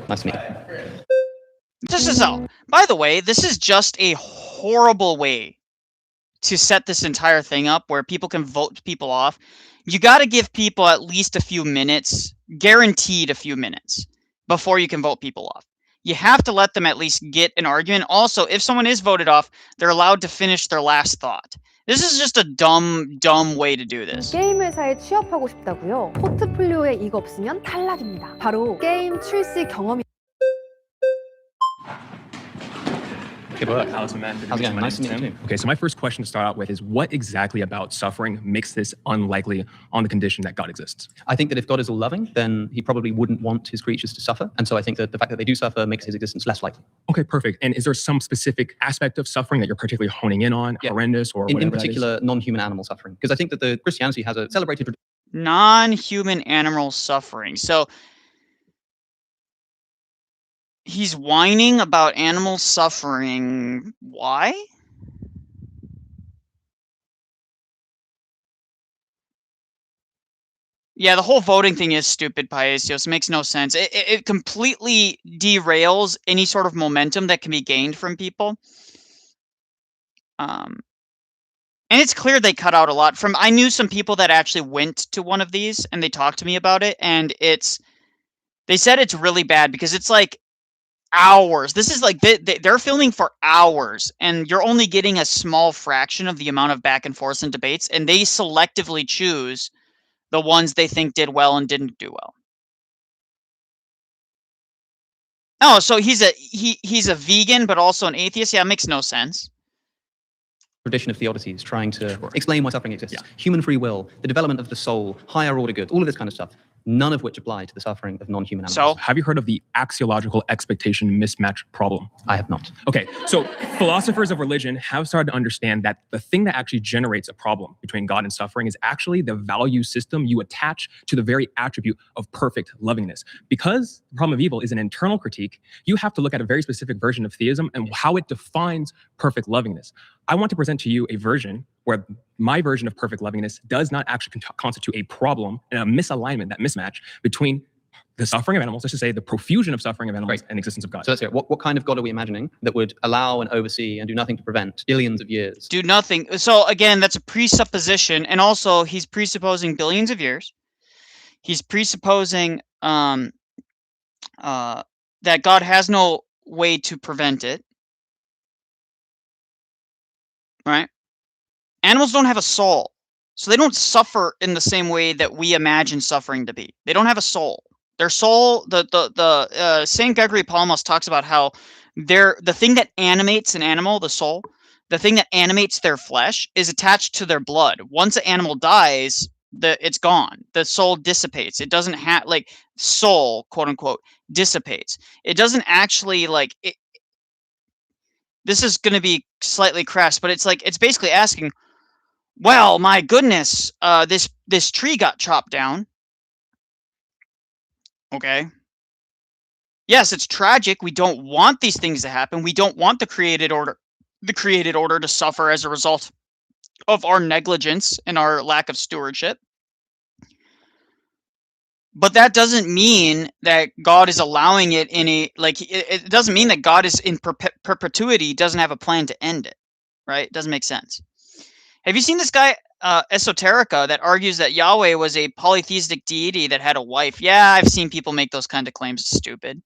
S11: Nice to meet you.
S1: This is by the way, this is just a horrible way to set this entire thing up where people can vote people off. You got to give people at least a few minutes, guaranteed a few minutes, before you can vote people off. You have to let them at least get an argument. Also, if someone is voted off, they're allowed to finish their last thought. This is just a dumb way to do this.
S15: 게임 회사에 취업하고 싶다고요? 포트폴리오에 이거 없으면 탈락입니다. 바로 게임 출시 경험이
S11: Good work.
S14: How's it, man?
S11: How's it going? Nice to meet you too.
S14: Okay, so my first question to start out with is what exactly about suffering makes this unlikely on the condition that God exists?
S11: I think that if God is all loving, then he probably wouldn't want his creatures to suffer. And so I think that the fact that they do suffer makes his existence less likely.
S14: Okay, perfect. And is there some specific aspect of suffering that you're particularly honing in on, horrendous or whatever?
S11: In particular, non-human animal suffering? Because I think that the Christianity has a celebrated
S1: non-human animal suffering. So he's whining about animal suffering. Why? Yeah, the whole voting thing is stupid, Paisios. It makes no sense. It completely derails any sort of momentum that can be gained from people. And it's clear they cut out a lot from. I knew some people that actually went to one of these and they talked to me about it, and they said it's really bad because it's like hours. This is like they're filming for hours, and you're only getting a small fraction of the amount of back and forth and debates, and they selectively choose the ones they think did well and didn't do well. Oh, so he's a vegan but also an atheist? Yeah, it makes no sense.
S11: Tradition of theodicies trying to explain why suffering exists. Human free will, the development of the soul, higher order goods, all of this kind of stuff, none of which apply to the suffering of non-human animals.
S14: So, have you heard of the axiological expectation mismatch problem?
S11: I have not.
S14: Okay, so philosophers of religion have started to understand that the thing that actually generates a problem between God and suffering is actually the value system you attach to the very attribute of perfect lovingness. Because the problem of evil is an internal critique, you have to look at a very specific version of theism and how it defines perfect lovingness. I want to present to you a version where my version of perfect lovingness does not actually constitute a problem and a misalignment, that mismatch between the suffering of animals, let's just say the profusion of suffering of animals and existence of God.
S11: So let's hear it. What kind of God are we imagining that would allow and oversee and do nothing to prevent billions of years?
S1: Do nothing. So again, that's a presupposition, and also he's presupposing billions of years. He's presupposing that God has no way to prevent it. Right? Animals don't have a soul, so they don't suffer in the same way that we imagine suffering to be. They don't have a soul. Their soul, the Saint Gregory Palamas talks about how the thing that animates an animal, the soul, the thing that animates their flesh is attached to their blood. Once an animal dies, it's gone. The soul dissipates. It doesn't have like soul, quote unquote, dissipates. It doesn't actually like it. This is going to be slightly crass, but it's basically asking, well, my goodness, this tree got chopped down. Okay. Yes, it's tragic. We don't want these things to happen. We don't want the created order to suffer as a result of our negligence and our lack of stewardship. But that doesn't mean that God is allowing it in it doesn't mean that God is in perpetuity, doesn't have a plan to end it, right? It doesn't make sense. Have you seen this guy, Esoterica, that argues that Yahweh was a polytheistic deity that had a wife? Yeah, I've seen people make those kind of claims. It's stupid.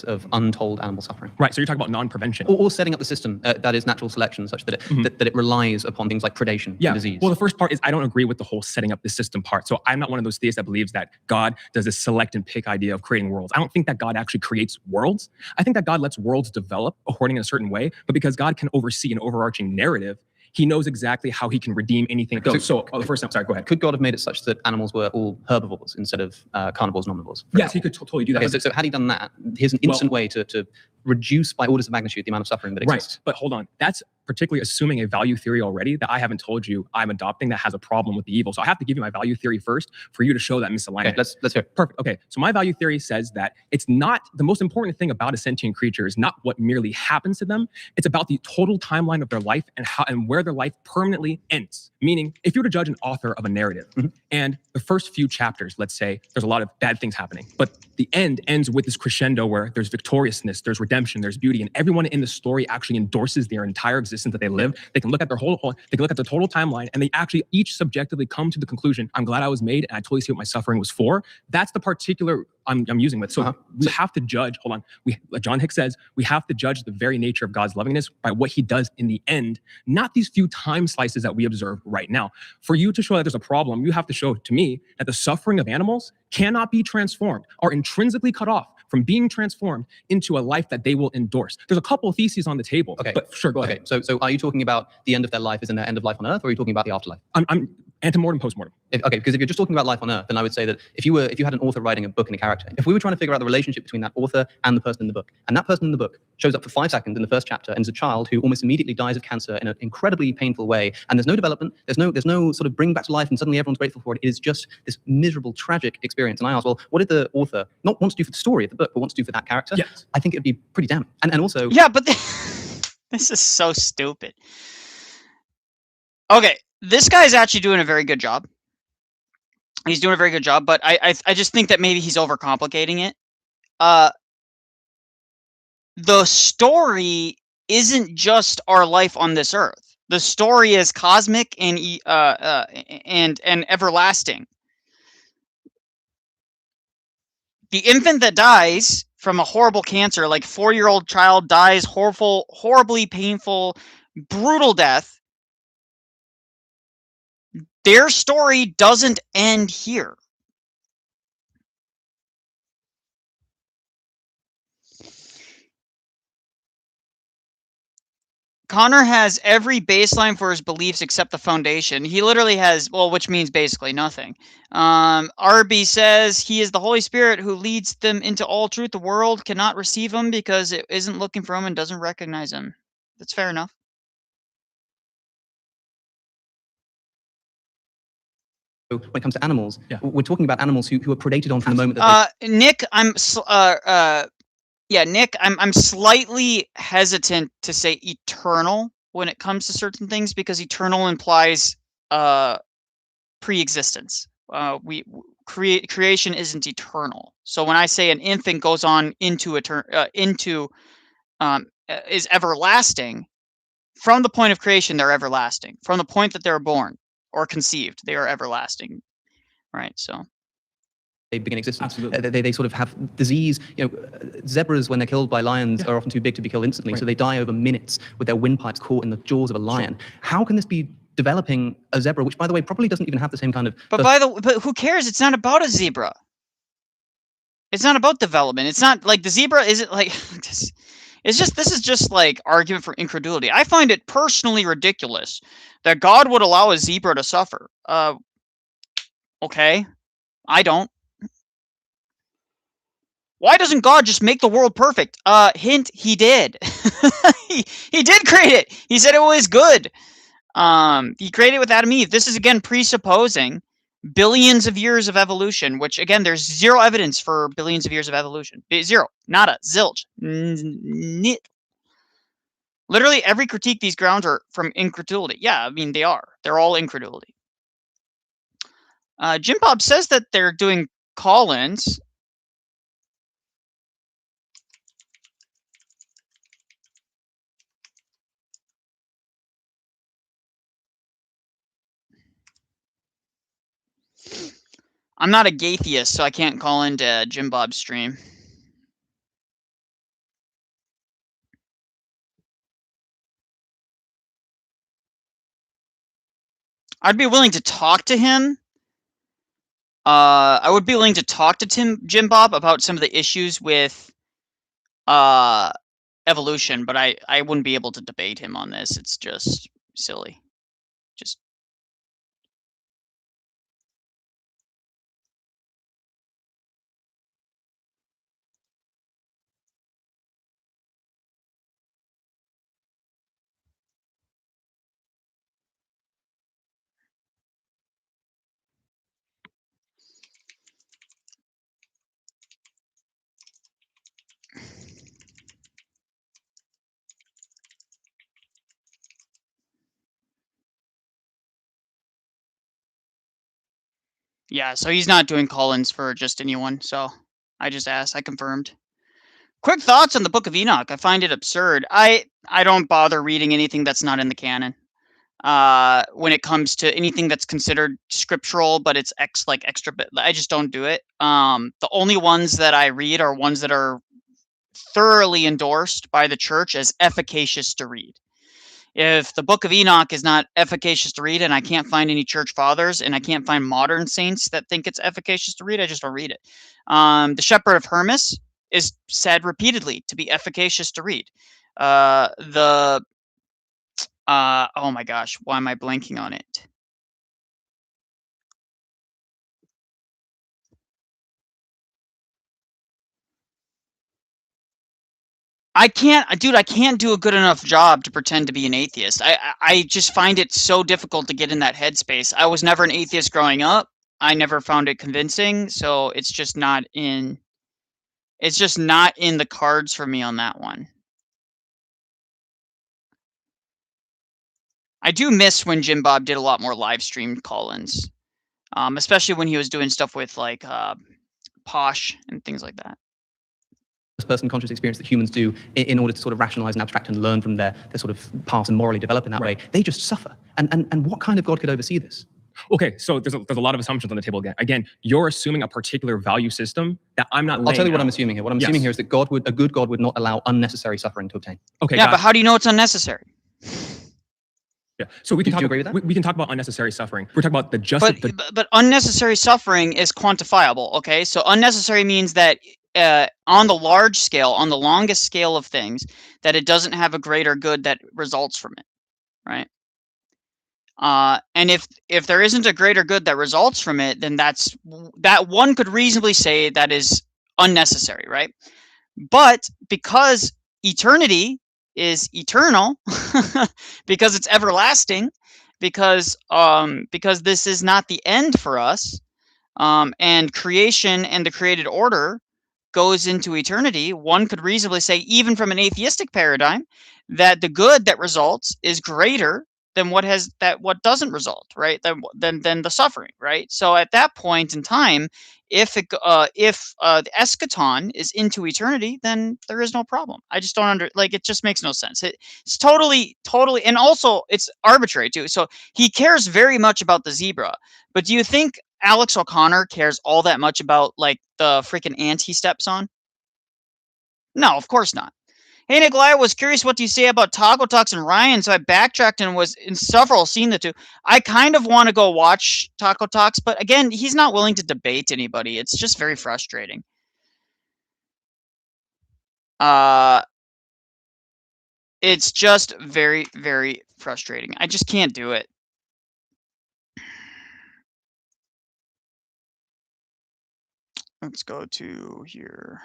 S11: Of untold animal suffering.
S14: Right, so you're talking about non-prevention.
S11: Or setting up the system that is natural selection such that it relies upon things like predation and disease.
S14: Well, the first part is I don't agree with the whole setting up the system part. So I'm not one of those theists that believes that God does this select and pick idea of creating worlds. I don't think that God actually creates worlds. I think that God lets worlds develop according in a certain way, but because God can oversee an overarching narrative, he knows exactly how he can redeem anything that goes. So the first time, sorry, go ahead.
S11: Could God have made it such that animals were all herbivores instead of carnivores and omnivores?
S14: Yes, he could totally do that.
S11: Okay, so had he done that, here's an instant way to reduce by orders of magnitude the amount of suffering that exists.
S14: Right, but hold on. That's particularly assuming a value theory already that I haven't told you I'm adopting that has a problem with the evil. So I have to give you my value theory first for you to show that misalignment.
S11: Okay, let's hear it.
S14: Perfect. Okay, so my value theory says that it's not the most important thing about a sentient creature is not what merely happens to them. It's about the total timeline of their life and where their life permanently ends. Meaning, if you were to judge an author of a narrative and the first few chapters, let's say, there's a lot of bad things happening, but the end ends with this crescendo where there's victoriousness, there's redemption, there's beauty, and everyone in the story actually endorses their entire existence that they live. They can look at their they can look at the total timeline, and they actually each subjectively come to the conclusion, I'm glad I was made, and I totally see what my suffering was for. That's the particular I'm using with. So we have to judge, hold on, like John Hicks says, we have to judge the very nature of God's lovingness by what he does in the end, not these few time slices that we observe right now. For you to show that there's a problem, you have to show to me that the suffering of animals cannot be transformed, are intrinsically cut off from being transformed into a life that they will endorse. There's a couple of theses on the table.
S11: Okay,
S14: but sure, go ahead.
S11: So are you talking about the end of their life is in their end of life on earth, or are you talking about the afterlife?
S14: I'm antemortem, postmortem.
S11: Okay, because if you're just talking about life on earth, then I would say that if you had an author writing a book and a character, if we were trying to figure out the relationship between that author and the person in the book, and that person in the book shows up for 5 seconds in the first chapter and is a child who almost immediately dies of cancer in an incredibly painful way, and there's no development, there's no sort of bring back to life, and suddenly everyone's grateful for it. It is just this miserable, tragic experience. And I ask, well, what did the author not want to do for the story of the book, but wants to do for that character?
S14: Yes.
S11: I think it'd be pretty damning. And also,
S1: yeah, but this is so stupid. Okay, this guy's actually doing a very good job. He's doing a very good job, but I just think that maybe he's overcomplicating it. The story isn't just our life on this earth. The story is cosmic and everlasting. The infant that dies from a horrible cancer, like 4-year-old child dies horribly painful, brutal death. Their story doesn't end here. Connor has every baseline for his beliefs except the foundation. He literally has, well, which means basically nothing. RB says he is the Holy Spirit who leads them into all truth. The world cannot receive him because it isn't looking for him and doesn't recognize him. That's fair enough.
S11: when it comes to animals, we're talking about animals who are predated on from the moment that
S1: Nick, Nick, I'm slightly hesitant to say eternal when it comes to certain things because eternal implies pre-existence. Creation isn't eternal. So when I say an infant goes on into is everlasting, from the point of creation, they're everlasting. From the point that they're born or conceived, they are everlasting. Right. So
S11: they begin existence. They sort of have disease. Zebras, when they're killed by lions, are often too big to be killed instantly. Right. So they die over minutes with their windpipes caught in the jaws of a lion. Sure. How can this be developing a zebra, which, by the way, probably doesn't even have the same kind of...
S1: But who cares? It's not about a zebra. It's not about development. It's not like the zebra isn't like... this is just like argument for incredulity. I find it personally ridiculous that God would allow a zebra to suffer. Okay. I don't. Why doesn't God just make the world perfect? Hint, he did. he did create it. He said it was good. He created it with Adam and Eve. This is, again, presupposing billions of years of evolution, which, again, there's zero evidence for billions of years of evolution. Zero. Nada. Zilch. Literally, every critique these grounds are from incredulity. Yeah, I mean, they are. They're all incredulity. Jim Bob says that they're doing call-ins. I'm not a gaytheist, so I can't call into Jim Bob's stream. I'd be willing to talk to him. I would be willing to talk to Jim Bob about some of the issues with evolution, but I wouldn't be able to debate him on this. It's just silly. Yeah, so he's not doing call-ins for just anyone, so I just asked. I confirmed. Quick thoughts on the Book of Enoch. I find it absurd. I don't bother reading anything that's not in the canon. When it comes to anything that's considered scriptural, but it's extra bit, I just don't do it. The only ones that I read are ones that are thoroughly endorsed by the church as efficacious to read. If the Book of Enoch is not efficacious to read, and I can't find any church fathers, and I can't find modern saints that think it's efficacious to read, I just don't read it. The Shepherd of Hermas is said repeatedly to be efficacious to read. Oh my gosh, why am I blanking on it? I can't do a good enough job to pretend to be an atheist. I just find it so difficult to get in that headspace. I was never an atheist growing up. I never found it convincing, so it's just not in the cards for me on that one. I do miss when Jim Bob did a lot more live stream call-ins, especially when he was doing stuff with like Posh and things like that.
S11: Person conscious experience that humans do in order to sort of rationalize and abstract and learn from their sort of past and morally develop in that way, they just suffer. And what kind of God could oversee this?
S14: Okay, so there's a lot of assumptions on the table again. Again, you're assuming a particular value system that I'm not.
S11: I'll tell you what I'm assuming here. What I'm assuming here is that a good God would not allow unnecessary suffering to obtain.
S14: Okay.
S1: Yeah, but how do you know it's unnecessary?
S14: Yeah. So we can talk. We can talk about unnecessary suffering. We're talking about the
S1: But unnecessary suffering is quantifiable. Okay, so unnecessary means that on the large scale, on the longest scale of things, that it doesn't have a greater good that results from it, right? And if there isn't a greater good that results from it, then that one could reasonably say that is unnecessary, right? But because eternity is eternal, because it's everlasting, because this is not the end for us, and creation and the created order goes into eternity, one could reasonably say, even from an atheistic paradigm, that the good that results is greater than what doesn't result, right? Than the suffering, right? So at that point in time, if the eschaton is into eternity, then there is no problem. I just don't it just makes no sense. It's totally, and also it's arbitrary too. So he cares very much about the zebra, but do you think Alex O'Connor cares all that much about like the freaking ant he steps on? No, of course not. Hey, Nicholai, I was curious what do you say about Taco Talks and Ryan, so I backtracked and was in several seen the two. I kind of want to go watch Taco Talks, but again, he's not willing to debate anybody. It's just very frustrating. It's just very, very frustrating. I just can't do it. Let's go to here.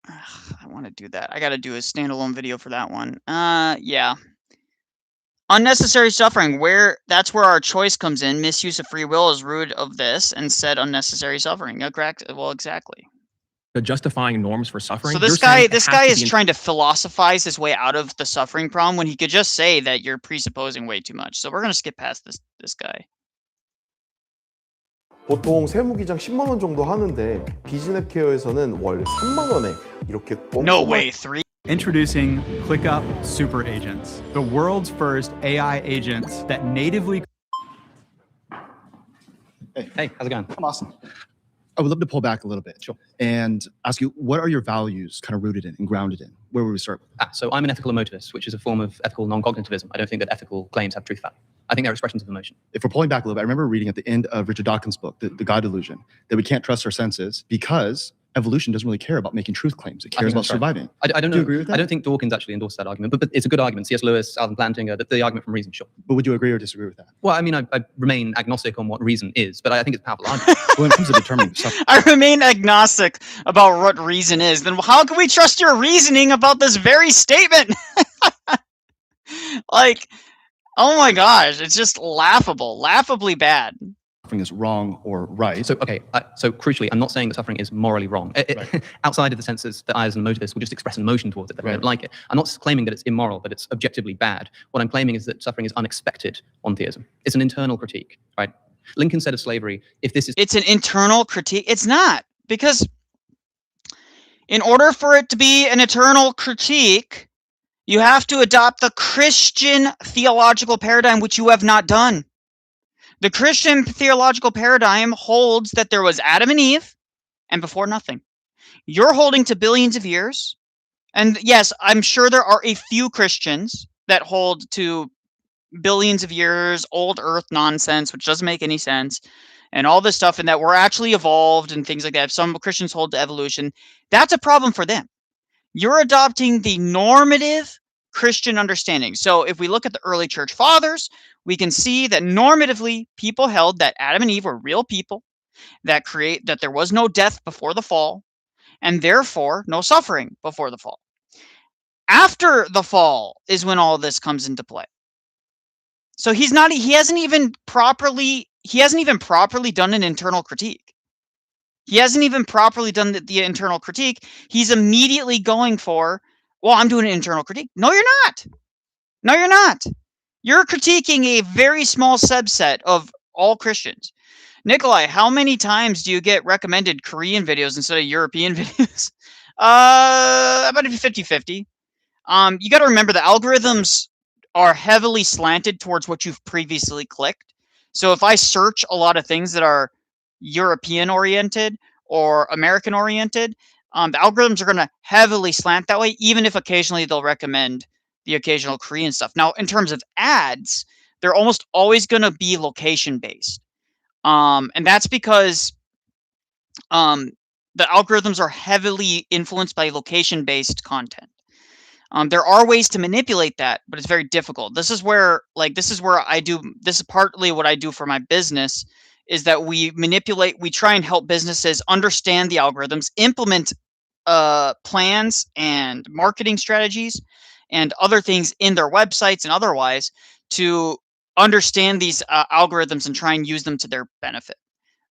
S1: I want to do that. I got to do a standalone video for that one. Yeah. Unnecessary suffering, that's where our choice comes in. Misuse of free will is root of this, and said unnecessary suffering. Correct. Well, exactly.
S14: The justifying norms for suffering.
S1: So this guy is trying to philosophize his way out of the suffering problem when he could just say that you're presupposing way too much. So we're gonna skip past this guy.
S16: 보통 세무기장 10만 원 정도 하는데 비즈넷 케어에서는 월 3만 원에 이렇게
S1: No way, 3.
S17: Introducing ClickUp Super Agents, the world's first AI agents that natively.
S11: Hey, how's it going?
S18: I'm awesome. I would love to pull back a little bit and ask you, what are your values kind of rooted in and grounded in? Where would we start?
S11: So I'm an ethical emotivist, which is a form of ethical non-cognitivism. I don't think that ethical claims have truth value. I think they're expressions of emotion.
S18: If we're pulling back a little bit, I remember reading at the end of Richard Dawkins' book, The God Delusion, that we can't trust our senses because evolution doesn't really care about making truth claims. It cares about surviving.
S11: I don't know.
S18: Do you agree with that?
S11: I don't think Dawkins actually endorsed that argument, but it's a good argument. C.S. Lewis, Alvin Plantinga, the argument from reason, sure.
S18: But would you agree or disagree with that?
S11: Well, I mean, I remain agnostic on what reason is, but I think it's a powerful argument.
S18: Well, in terms of determining suffering.
S1: I remain agnostic about what reason is. Then how can we trust your reasoning about this very statement? Like, oh my gosh, it's just laughable, laughably bad.
S18: suffering is wrong or right.
S11: So, okay, so crucially, I'm not saying that suffering is morally wrong. Outside of the senses that I as an emotivist will just express an emotion towards it, that I don't like it. I'm not claiming that it's immoral, that it's objectively bad. What I'm claiming is that suffering is unexpected on theism. It's an internal critique, right? Lincoln said of slavery, if this is...
S1: It's an internal critique. It's not, because in order for it to be an internal critique, you have to adopt the Christian theological paradigm, which you have not done. The Christian theological paradigm holds that there was Adam and Eve, and before nothing. You're holding to billions of years. And yes, I'm sure there are a few Christians that hold to billions of years, old earth nonsense, which doesn't make any sense, and all this stuff, and that we're actually evolved and things like that. If some Christians hold to evolution, that's a problem for them. You're adopting the normative Christian understanding. So if we look at the early church fathers, we can see that normatively people held that Adam and Eve were real people, that there was no death before the fall, and therefore no suffering before the fall. After the fall is when all this comes into play. So he hasn't even properly done an internal critique. He hasn't even properly done the internal critique. He's immediately going for, well, I'm doing an internal critique. No, you're not. No, you're not. You're critiquing a very small subset of all Christians. Nicholai, how many times do you get recommended Korean videos instead of European videos? About 50-50. You got to remember the algorithms are heavily slanted towards what you've previously clicked. So if I search a lot of things that are European oriented or American oriented, the algorithms are going to heavily slant that way, even if occasionally they'll recommend the occasional Korean stuff. Now, in terms of ads, they're almost always going to be location based. And that's because the algorithms are heavily influenced by location based content. There are ways to manipulate that, but it's very difficult. This is partly what I do for my business, is that we try and help businesses understand the algorithms, implement plans and marketing strategies and other things in their websites and otherwise to understand these algorithms and try and use them to their benefit.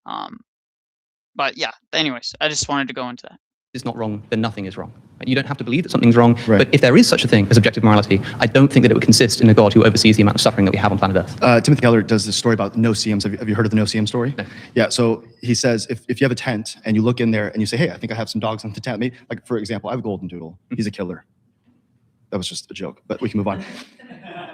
S1: But yeah, anyways, I just wanted to go into that.
S11: Is not wrong, then nothing is wrong. You don't have to believe that something's wrong, but if there is such a thing as objective morality, I don't think that it would consist in a God who oversees the amount of suffering that we have on planet Earth.
S18: Timothy Keller does this story about no-see-ums. Have you heard of the no-see-um story? No. Yeah, so he says if you have a tent and you look in there and you say, hey, I think I have some dogs on the tent. Maybe, like, for example, I have a golden doodle. He's a killer. That was just a joke, but we can move on.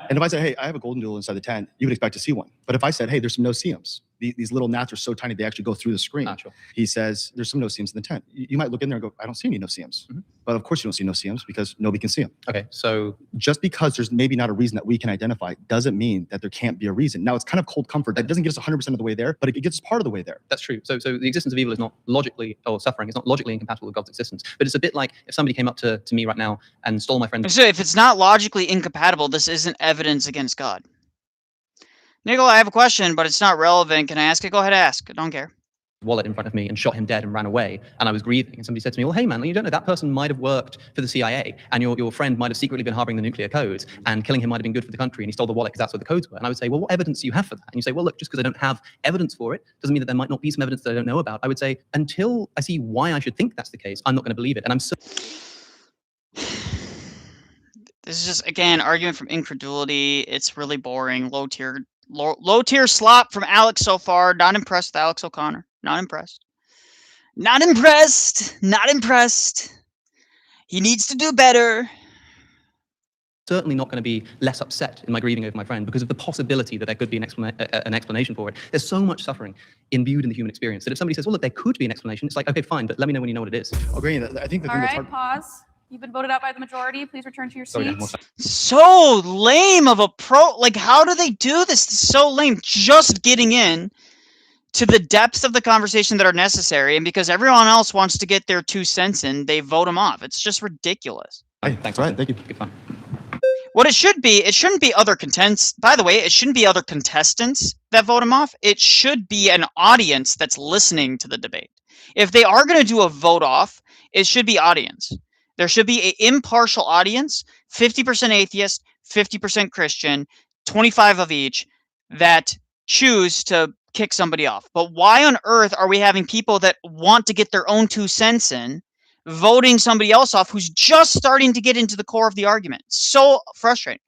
S18: And if I say, hey, I have a golden doodle inside the tent, you would expect to see one. But if I said, hey, there's some no-see-ums, these little gnats are so tiny they actually go through the screen. Sure. He says, there's some no-see-ums in the tent. You might look in there and go, I don't see any no-see-ums. But of course you don't see no-see-ums because nobody can see them.
S11: Okay, so
S18: just because there's maybe not a reason that we can identify doesn't mean that there can't be a reason. Now, it's kind of cold comfort. That doesn't get us 100% of the way there, but it gets us part of the way there.
S11: That's true. So the existence of evil is not logically, or suffering is not logically incompatible with God's existence. But it's a bit like if somebody came up to me right now and stole my friend.
S1: So if it's not logically incompatible, this isn't evidence against God. Nicholai, I have a question, but it's not relevant. Can I ask it? Go ahead, ask. I don't care.
S11: Wallet in front of me and shot him dead and ran away, and I was grieving, and somebody said to me, well, hey man, you don't know, that person might have worked for the CIA, and your friend might have secretly been harboring the nuclear codes, and killing him might have been good for the country, and he stole the wallet because that's what the codes were. And I would say, well, what evidence do you have for that? And you say, well, look, just because I don't have evidence for it doesn't mean that there might not be some evidence that I don't know about. I would say, until I see why I should think that's the case, I'm not going to believe it. And I'm so
S1: this is just, again, argument from incredulity. It's really boring. Low tier slop from Alex so far. Not impressed with Alex O'Connor. Not impressed. Not impressed. Not impressed. He needs to do better.
S11: Certainly not going to be less upset in my grieving over my friend because of the possibility that there could be an explanation for it. There's so much suffering imbued in the human experience that if somebody says, well, look, there could be an explanation, it's like, okay, fine, but let me know when you know what it is.
S18: Oh, great. I think the thing that's hard...
S19: Pause. You've been voted out by the majority. Please return to your seats.
S1: So lame of a like, how do they do this? It's so lame. Just getting in to the depths of the conversation that are necessary, and because everyone else wants to get their 2 cents in, they vote them off. It's just ridiculous.
S11: Hey, thanks. Right, thank you. Good fun.
S1: What it shouldn't be other contestants. By the way, it shouldn't be other contestants that vote them off. It should be an audience that's listening to the debate. If they are going to do a vote off, it should be audience. There should be an impartial audience, 50% atheist, 50% Christian, 25 of each, that choose to kick somebody off. But why on earth are we having people that want to get their own 2 cents in, voting somebody else off who's just starting to get into the core of the argument? So frustrating.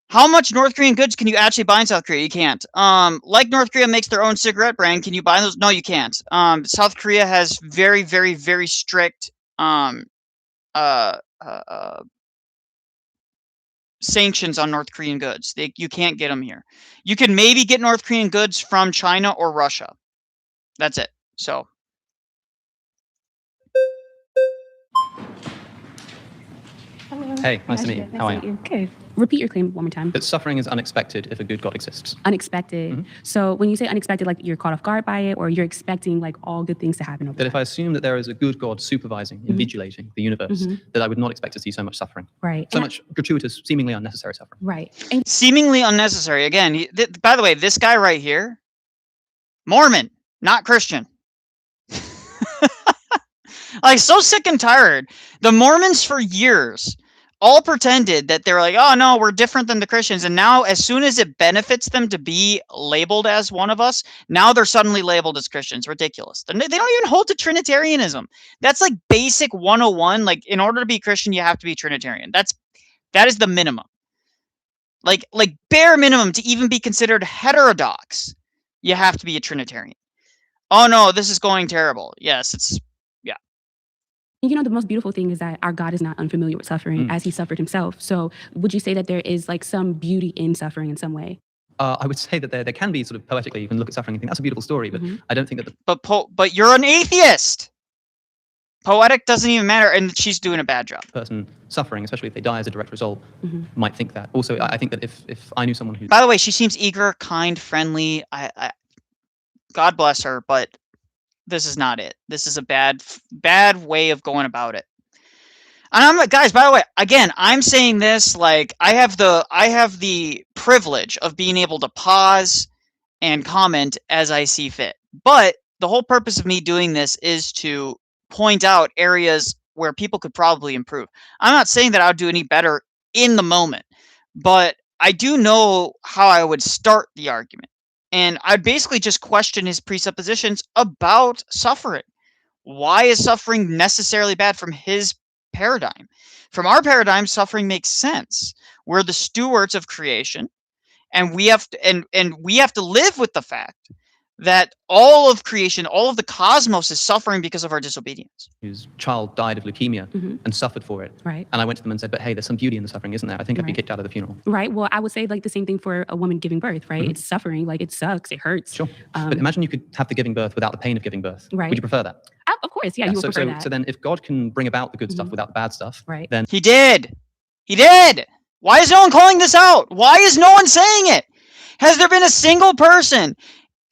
S1: How much North Korean goods can you actually buy in South Korea? You can't. Like North Korea makes their own cigarette brand. Can you buy those? No, you can't. South Korea has very, very, very strict sanctions on North Korean goods. You can't get them here. You can maybe get North Korean goods from China or Russia. That's it. So.
S13: Hello.
S11: Hey, nice to meet you. How are you?
S13: Okay. Repeat your claim one more time.
S11: That suffering is unexpected if a good God exists.
S13: Unexpected. So when you say unexpected, like you're caught off guard by it, or you're expecting like all good things to happen.
S11: That if I assume that there is a good God supervising, invigilating the universe, that I would not expect to see so much suffering.
S13: Right.
S11: So much gratuitous, seemingly unnecessary suffering.
S13: Right.
S1: Seemingly unnecessary. Again, by the way, this guy right here, Mormon, not Christian. Like, so sick and tired. The Mormons for years all pretended that they were like, oh no, we're different than the Christians. And now as soon as it benefits them to be labeled as one of us, now they're suddenly labeled as Christians. Ridiculous. They don't even hold to Trinitarianism. That's like basic 101. Like, in order to be Christian, you have to be Trinitarian. That is the minimum. Like bare minimum to even be considered heterodox, you have to be a Trinitarian. Oh no, this is going terrible. Yes, it's
S13: You know, the most beautiful thing is that our God is not unfamiliar with suffering as he suffered himself. So would you say that there is like some beauty in suffering in some way?
S11: I would say that there can be sort of poetically, you can look at suffering and think that's a beautiful story, but I don't think that
S1: But you're an atheist! Poetic doesn't even matter, and she's doing a bad job.
S11: Person suffering, especially if they die as a direct result, might think that. Also, I think that if I knew someone who...
S1: By the way, she seems eager, kind, friendly. God bless her, but this is not it. This is a bad way of going about it. And I'm like, guys, by the way, again, I'm saying this like I have the privilege of being able to pause and comment as I see fit. But the whole purpose of me doing this is to point out areas where people could probably improve. I'm not saying that I would do any better in the moment, but I do know how I would start the argument. And I'd basically just question his presuppositions about suffering. Why is suffering necessarily bad from his paradigm? From our paradigm, suffering makes sense. We're the stewards of creation, and we have to, and we have to live with the fact that all of creation, all of the cosmos is suffering because of our disobedience.
S11: Whose child died of leukemia and suffered for it.
S13: Right.
S11: And I went to them and said, but hey, there's some beauty in the suffering, isn't there? I think I'd be kicked out of the funeral.
S13: Right. Well, I would say like the same thing for a woman giving birth, right? It's suffering, like it sucks, it hurts.
S11: Sure. But imagine you could have the giving birth without the pain of giving birth.
S13: Right.
S11: Would you prefer that?
S13: Of course, yeah, you would prefer that.
S11: So then if God can bring about the good stuff without the bad stuff, then...
S1: He did! He did! Why is no one calling this out? Why is no one saying it? Has there been a single person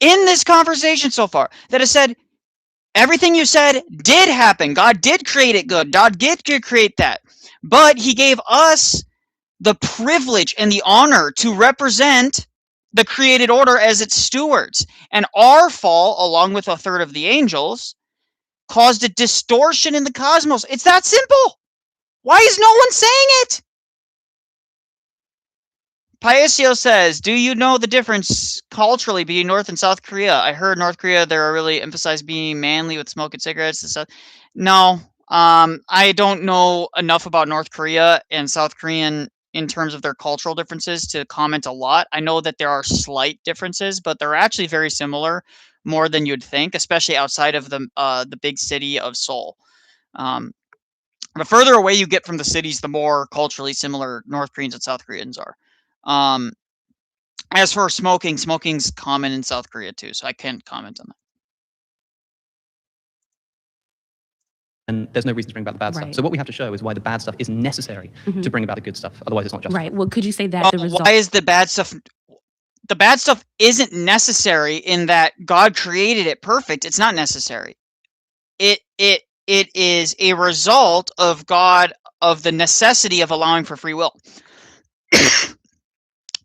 S1: in this conversation so far that has said, everything you said did happen. God did create it good. God did create that. But he gave us the privilege and the honor to represent the created order as its stewards. And our fall, along with a third of the angels, caused a distortion in the cosmos. It's that simple. Why is no one saying it? Paesio says, do you know the difference culturally between North and South Korea? I heard North Korea, they're really emphasized being manly with smoking cigarettes and stuff. No, I don't know enough about North Korea and South Korean in terms of their cultural differences to comment a lot. I know that there are slight differences, but they're actually very similar, more than you'd think, especially outside of the big city of Seoul. The further away you get from the cities, the more culturally similar North Koreans and South Koreans are. As for smoking's common in South Korea too, so I can't comment on that.
S11: And there's no reason to bring about the bad stuff. So what we have to show is why the bad stuff is necessary to bring about the good stuff. Otherwise, it's not justified.
S13: Right. Well, could you say that the result?
S1: Why is the bad stuff? The bad stuff isn't necessary in that God created it perfect. It's not necessary. It is a result of the necessity of allowing for free will.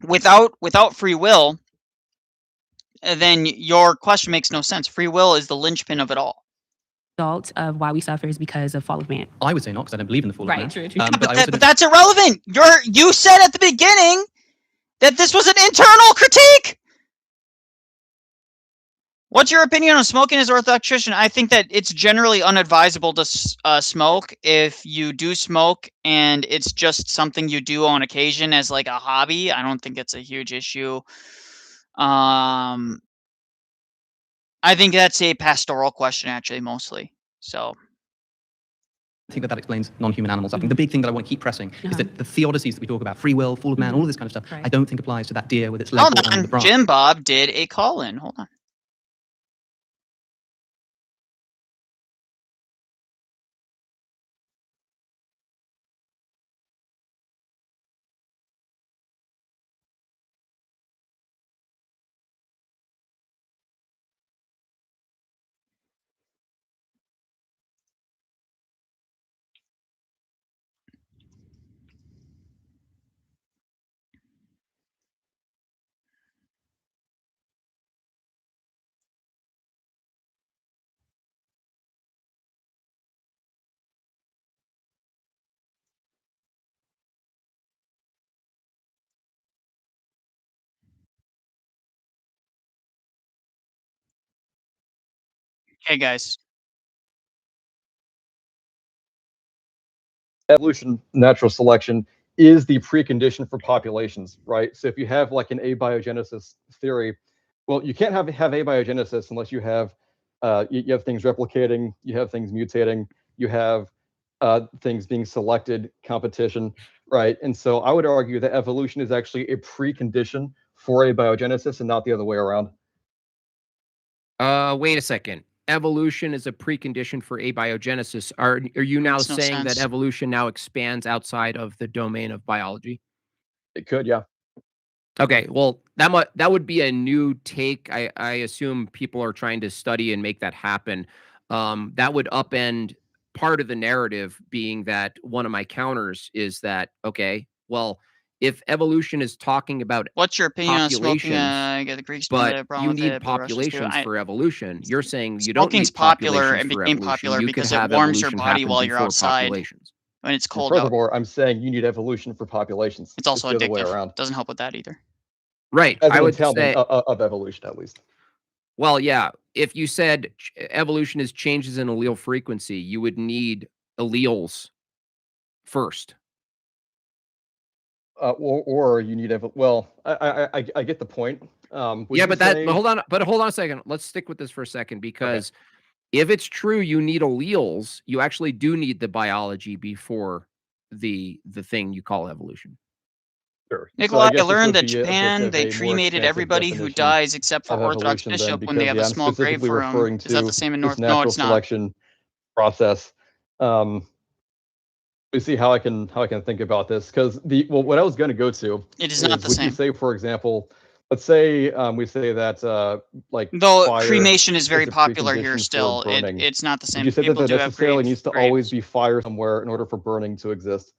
S1: Without free will, then your question makes no sense. Free will is the linchpin of it all.
S13: Result of why we suffer is because of fall of man.
S11: I would say not, because I don't believe in the fall of man.
S13: Right, true.
S1: But that's irrelevant. You said at the beginning that this was an internal critique. What's your opinion on smoking as Orthodox Christian? I think that it's generally unadvisable to smoke if you do smoke and it's just something you do on occasion as like a hobby. I don't think it's a huge issue. I think that's a pastoral question, actually, mostly. So
S11: I think that explains non-human animal suffering. The big thing that I want to keep pressing is that the theodicies that we talk about, free will, fall of man, all of this kind of stuff, I don't think applies to that deer with its leg caught under the branch.
S1: Jim Bob did a call-in. Hold on. Hey, guys.
S20: Evolution, natural selection is the precondition for populations, right? So if you have like an abiogenesis theory, well, you can't have abiogenesis unless you have you have things replicating, you have things mutating, you have things being selected, competition, right? And so I would argue that evolution is actually a precondition for abiogenesis and not the other way around.
S10: Wait a second. Evolution is a precondition for abiogenesis. Are you now saying that evolution now expands outside of the domain of biology?
S20: It could, yeah.
S10: Okay, well, that would be a new take. I assume people are trying to study and make that happen. That would upend part of the narrative, being that one of my counters is that, okay, well, if evolution is talking about
S1: what's your opinion on smoking?
S10: The Greeks but you need populations for evolution. You're saying you don't need
S1: popular and
S10: for
S1: became
S10: evolution.
S1: popular
S10: You
S1: because
S10: can
S1: it
S10: have
S1: warms your
S10: evolution
S1: body
S10: happen
S1: while you're
S10: before
S1: outside
S10: populations.
S1: when it's cold
S20: Furthermore,
S1: out.
S20: I'm saying you need evolution for populations.
S1: It's also
S20: the other way
S1: addictive.
S20: around.
S1: Doesn't help with that either.
S10: Right.
S20: As
S10: I
S20: an
S10: would
S20: entailment
S10: say
S20: of evolution, at least.
S10: Well, yeah. If you said evolution is changes in allele frequency, you would need alleles first.
S20: Or you need well, I get the point.
S10: Yeah, but hold on a second. Let's stick with this for a second, because if it's true you need alleles, you actually do need the biology before the thing you call evolution.
S20: Sure.
S1: Nicholai, I learned that Japan, they cremated everybody who dies except for Orthodox bishop when they have a small grave for him. Is that the same in North? No, it's not.
S20: Selection process. We see how I can think about this, because what I was going to go to
S1: it is not the
S20: would
S1: same.
S20: You say, for example, let's say we say that like
S1: though cremation is very popular here still, it's not the same.
S20: Would you say
S1: People
S20: that
S1: do
S20: necessarily needs to always be fire somewhere in order for burning to exist?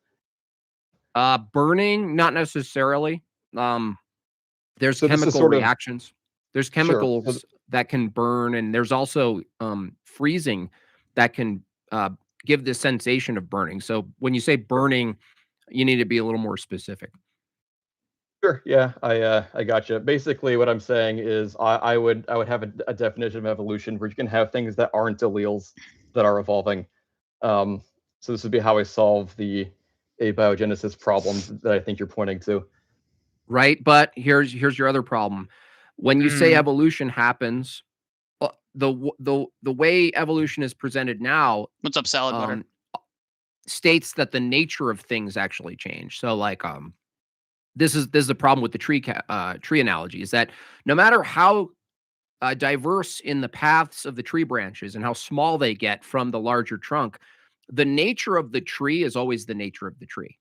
S10: Burning, not necessarily. There's chemical reactions. There's chemicals that can burn, and there's also freezing that can give the sensation of burning. So when you say burning, you need to be a little more specific.
S20: Sure. Yeah, I gotcha. Basically, what I'm saying is I would have a definition of evolution where you can have things that aren't alleles that are evolving. So this would be how I solve the abiogenesis problem that I think you're pointing to.
S10: Right, but here's your other problem. When you say evolution happens, the way evolution is presented now,
S1: what's up, salad butter,
S10: states that the nature of things actually change. So like this is the problem with the tree analogy, is that no matter how diverse in the paths of the tree branches and how small they get from the larger trunk, the nature of the tree is always the nature of the tree.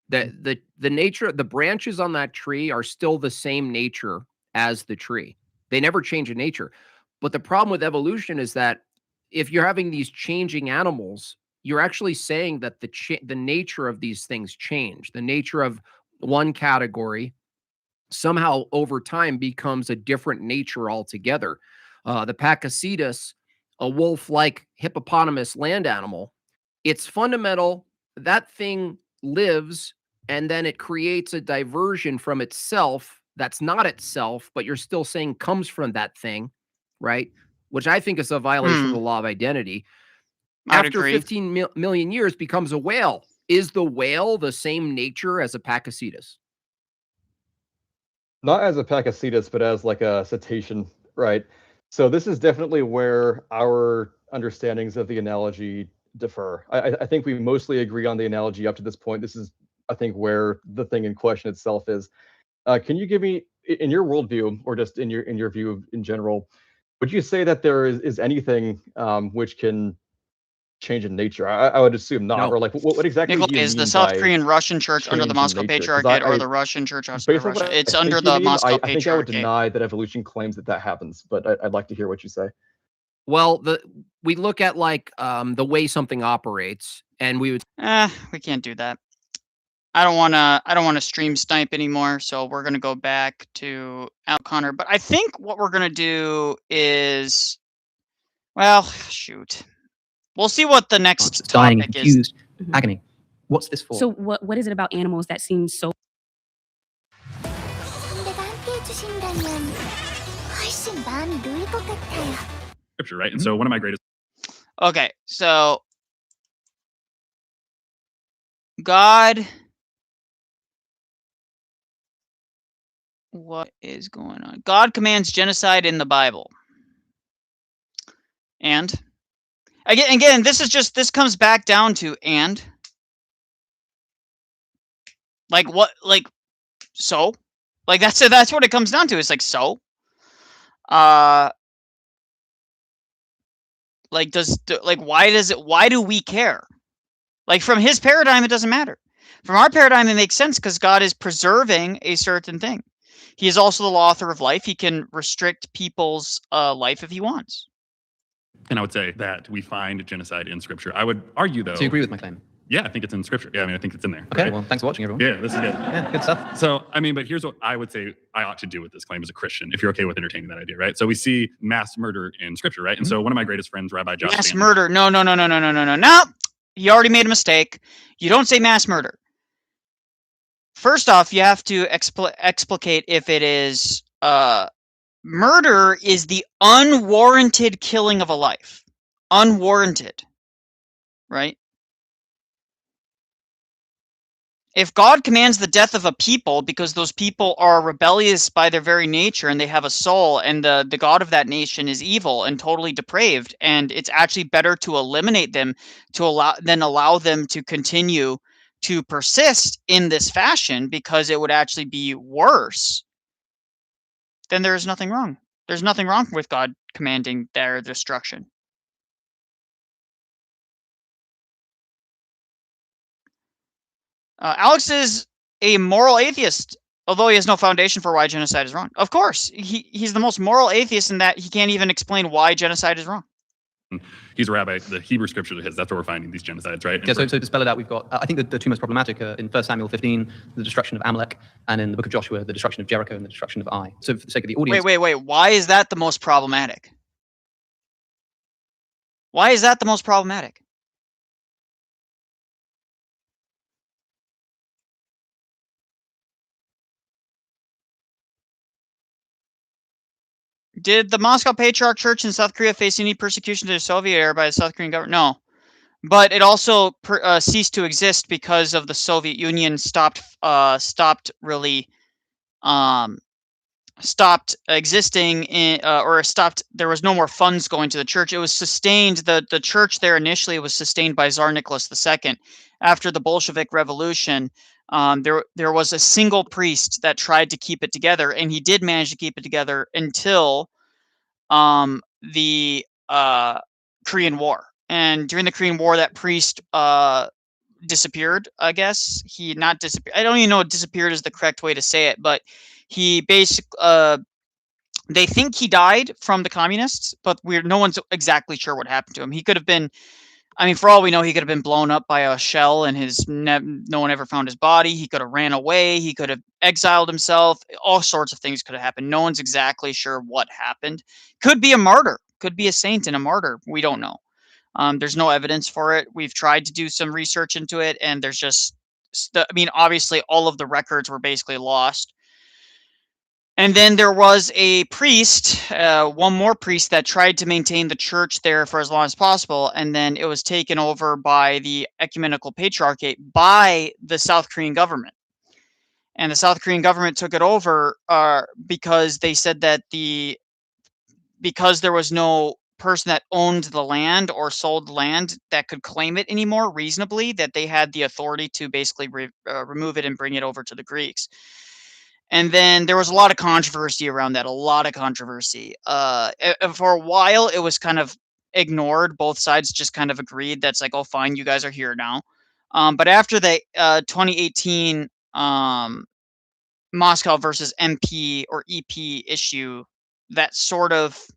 S10: The nature, the branches on that tree are still the same nature as the tree. They never change in nature. But the problem with evolution is that if you're having these changing animals, you're actually saying that the nature of these things change. The nature of one category somehow over time becomes a different nature altogether. The Pakicetus, a wolf-like hippopotamus land animal, it's fundamental. That thing lives, and then it creates a diversion from itself that's not itself, but you're still saying comes from that thing, right? Which I think is a violation of the law of identity. After 15 million years becomes a whale. Is the whale the same nature as a Pakicetus?
S20: Not as a Pakicetus, but as like a cetacean, right? So this is definitely where our understandings of the analogy differ. I think we mostly agree on the analogy up to this point. This is, I think, where the thing in question itself is. Can you give me, in your worldview, or just in your view in general, would you say that there is anything which can change in nature? I would assume not. Or like, what exactly
S1: Nicholai,
S20: do you
S1: is
S20: mean
S1: the South
S20: by
S1: Korean Russian Church under the
S20: change in
S1: Moscow
S20: nature? 'Cause
S1: Patriarchate or the Russian Church outside of
S20: based on
S1: Russia?
S20: what I
S1: It's
S20: think
S1: under
S20: you
S1: the
S20: mean,
S1: Moscow
S20: I think I would
S1: Patriarchate.
S20: deny that evolution claims that happens, but I'd like to hear what you say.
S10: Well, we look at like the way something operates, and we would.
S1: We can't do that. I don't wanna stream snipe anymore, so we're gonna go back to Al Connor. But I think what we're gonna do is, well, shoot. We'll see what the next
S11: dying,
S1: topic is.
S11: confused, agony. What's this for?
S13: So what is it about animals that seems so
S21: Scripture, right? And so one of my greatest.
S1: Okay, so God, what is going on? God commands genocide in the Bible. And again, this comes back down to and. Like what? Like so? Like that's what it comes down to. It's like so. Like why do we care? Like from his paradigm, it doesn't matter. From our paradigm, it makes sense because God is preserving a certain thing. He is also the author of life. He can restrict people's life if he wants.
S21: And I would say that we find genocide in Scripture. I would argue, though.
S11: So you agree with my claim?
S21: Yeah, I think it's in Scripture. Yeah, I mean, I think it's in there.
S11: Okay,
S21: right?
S11: well, thanks for watching, everyone.
S21: Yeah, this is good.
S11: Yeah, good stuff.
S21: So, I mean, but here's what I would say I ought to do with this claim as a Christian, if you're okay with entertaining that idea, right? So we see mass murder in Scripture, right? And so one of my greatest friends, Rabbi Josh
S1: Mass
S21: Stanley,
S1: murder. No. No. He already made a mistake. You don't say mass murder. First off, you have to explicate if it is murder is the unwarranted killing of a life. Unwarranted. Right? If God commands the death of a people because those people are rebellious by their very nature and they have a soul, and the God of that nation is evil and totally depraved, and it's actually better to eliminate them than allow them to continue to persist in this fashion because it would actually be worse, then there's nothing wrong. There's nothing wrong with God commanding their destruction. Alex is a moral atheist, although he has no foundation for why genocide is wrong. Of course, he's the most moral atheist in that he can't even explain why genocide is wrong.
S21: He's a rabbi. The Hebrew Scripture that's where we're finding these genocides, right?
S11: Yeah, so to spell it out, we've got, I think the two most problematic are in 1 Samuel 15, the destruction of Amalek, and in the book of Joshua, the destruction of Jericho and the destruction of Ai. So for the sake of the audience...
S1: Wait. Why is that the most problematic? Why is that the most problematic? Did the Moscow Patriarch Church in South Korea face any persecution to the Soviet era by the South Korean government? No. But it also ceased to exist because of the Soviet Union stopped existing there was no more funds going to the church. It was sustained, the church there initially was sustained by Tsar Nicholas II. After the Bolshevik Revolution, there was a single priest that tried to keep it together, and he did manage to keep it together until the Korean War. And during the Korean War, that priest disappeared, I guess. He not disappeared. I don't even know if disappeared is the correct way to say it, but he basically they think he died from the communists, but no one's exactly sure what happened to him. He could have been, I mean, for all we know, he could have been blown up by a shell and no one ever found his body. He could have ran away. He could have exiled himself. All sorts of things could have happened. No one's exactly sure what happened. Could be a martyr. Could be a saint and a martyr. We don't know. There's no evidence for it. We've tried to do some research into it, and there's just, I mean, obviously all of the records were basically lost. And then there was a priest, one more priest that tried to maintain the church there for as long as possible, and then it was taken over by the ecumenical patriarchate by the South Korean government. And the South Korean government took it over because they said that because there was no person that owned the land or sold land that could claim it anymore reasonably, that they had the authority to basically remove it and bring it over to the Greeks. And then there was a lot of controversy around that, a lot of controversy. For a while, it was kind of ignored. Both sides just kind of agreed that's like, oh, fine, you guys are here now. But after the 2018 Moscow versus MP or EP issue, that sort of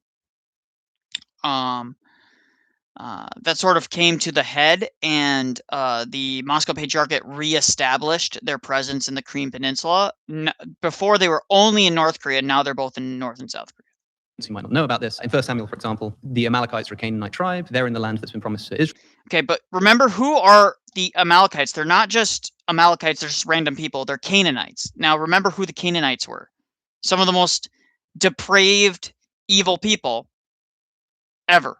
S1: came to the head, and the Moscow Patriarchate reestablished their presence in the Korean Peninsula. Before they were only in North Korea, now they're both in North and South Korea.
S11: You might not know about this. In 1 Samuel, for example, the Amalekites are a Canaanite tribe. They're in the land that's been promised to Israel.
S1: Okay, but remember, who are the Amalekites? They're not just Amalekites, they're just random people. They're Canaanites. Now, remember who the Canaanites were. Some of the most depraved, evil people ever.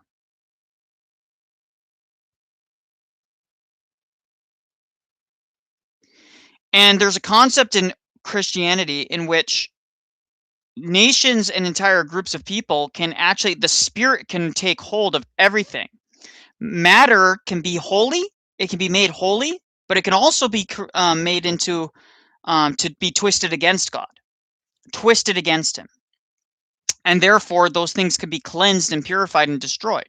S1: And there's a concept in Christianity in which nations and entire groups of people can actually, the spirit can take hold of everything. Matter can be holy, it can be made holy, but it can also be made into, to be twisted against God, twisted against him. And therefore, those things can be cleansed and purified and destroyed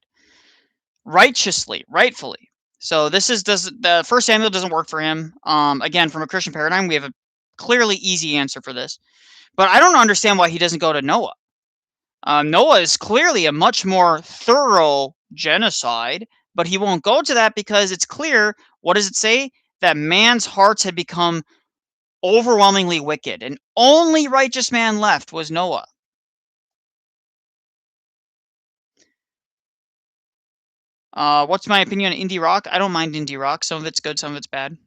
S1: righteously, rightfully. So the 1 Samuel doesn't work for him. Again, from a Christian paradigm, we have a clearly easy answer for this. But I don't understand why he doesn't go to Noah. Noah is clearly a much more thorough genocide, but he won't go to that because it's clear, what does it say? That man's hearts had become overwhelmingly wicked, and only righteous man left was Noah. What's my opinion on indie rock? I don't mind indie rock. Some of it's good, some of it's bad.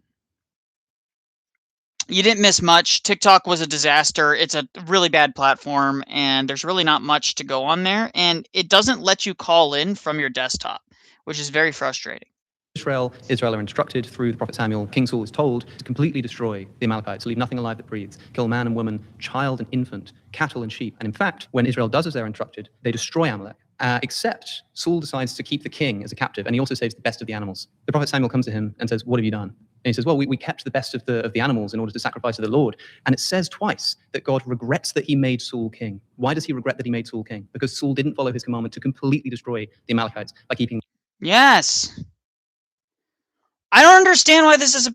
S1: You didn't miss much. TikTok was a disaster. It's a really bad platform, and there's really not much to go on there. And it doesn't let you call in from your desktop, which is very frustrating.
S11: Israel are instructed through the prophet Samuel. King Saul is told to completely destroy the Amalekites, leave nothing alive that breathes, kill man and woman, child and infant, cattle and sheep. And in fact, when Israel does as they're instructed, they destroy Amalek. Except Saul decides to keep the king as a captive, and he also saves the best of the animals. The prophet Samuel comes to him and says, "What have you done?" And he says, "Well, we kept the best of the animals in order to sacrifice to the Lord." And it says twice that God regrets that he made Saul king. Why does he regret that he made Saul king? Because Saul didn't follow his commandment to completely destroy the Amalekites by keeping.
S1: Yes. I don't understand why this is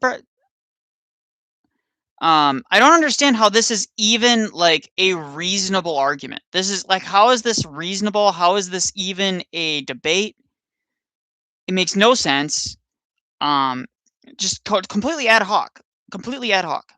S1: I don't understand how this is even like a reasonable argument. This is like, how is this reasonable? How is this even a debate? It makes no sense. Just completely ad hoc. Completely ad hoc.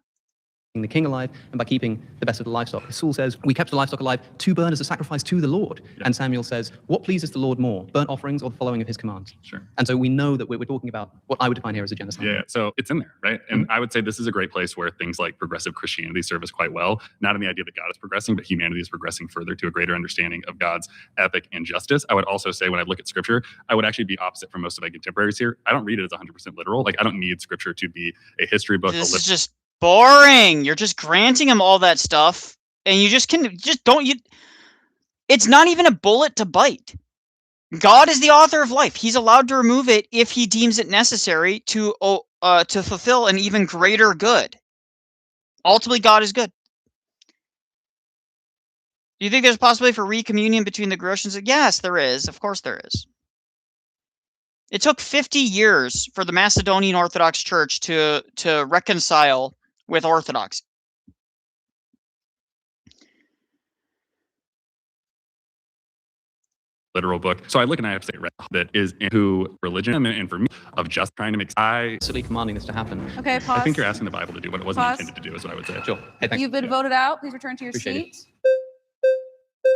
S11: The king alive and by keeping the best of the livestock. Saul says, "We kept the livestock alive to burn as a sacrifice to the Lord." Yeah. And Samuel says, "What pleases the Lord more, burnt offerings or the following of his commands?"
S21: Sure.
S11: And so we know that we're talking about what I would define here as a genocide.
S21: Yeah, so it's in there, right? And I would say this is a great place where things like progressive Christianity serve us quite well, not in the idea that God is progressing, but humanity is progressing further to a greater understanding of God's ethic and justice. I would also say when I look at scripture, I would actually be opposite from most of my contemporaries here. I don't read it as 100% literal. Like, I don't need scripture to be a history book.
S1: This is just boring. You're just granting him all that stuff, and you just it's not even a bullet to bite. God is the author of life. He's allowed to remove it if he deems it necessary to fulfill an even greater good. Ultimately, God is good. Do you think there's a possibility for recommunion between the Grotians? Yes, there is. Of course there is. It took 50 years for the Macedonian Orthodox Church to reconcile with Orthodox.
S21: Literal book. So I look and I have to say that is into religion and for me of just trying to make
S11: commanding this to happen.
S19: Okay, pause.
S21: I think you're asking the Bible to do what it wasn't intended to do, is what I would say.
S11: Sure. Hey, thanks.
S19: You've been voted out. Please return to your seats.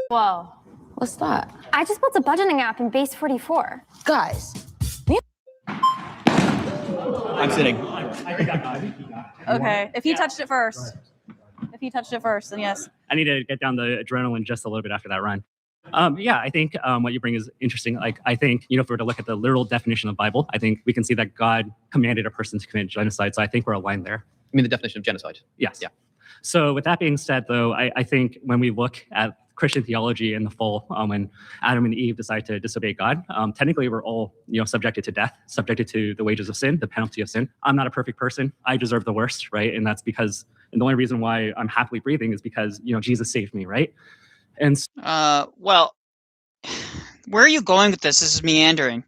S15: Whoa. What's that? I just built a budgeting app in Base 44. Guys.
S12: I'm sitting.
S19: Okay, if he touched it first. If he touched it first, then yes.
S12: I need to get down the adrenaline just a little bit after that run. Yeah, I think what you bring is interesting. Like, I think, if we were to look at the literal definition of Bible, I think we can see that God commanded a person to commit genocide. So I think we're aligned there.
S11: You mean the definition of genocide?
S12: Yes.
S11: Yeah.
S12: So with that being said, though, I think when we look at Christian theology in the full, when Adam and Eve decide to disobey God, technically we're all, subjected to death, subjected to the wages of sin, the penalty of sin. I'm not a perfect person. I deserve the worst, right? And that's because, and the only reason why I'm happily breathing is because, Jesus saved me, right? And
S1: well, where are you going with this? This is meandering.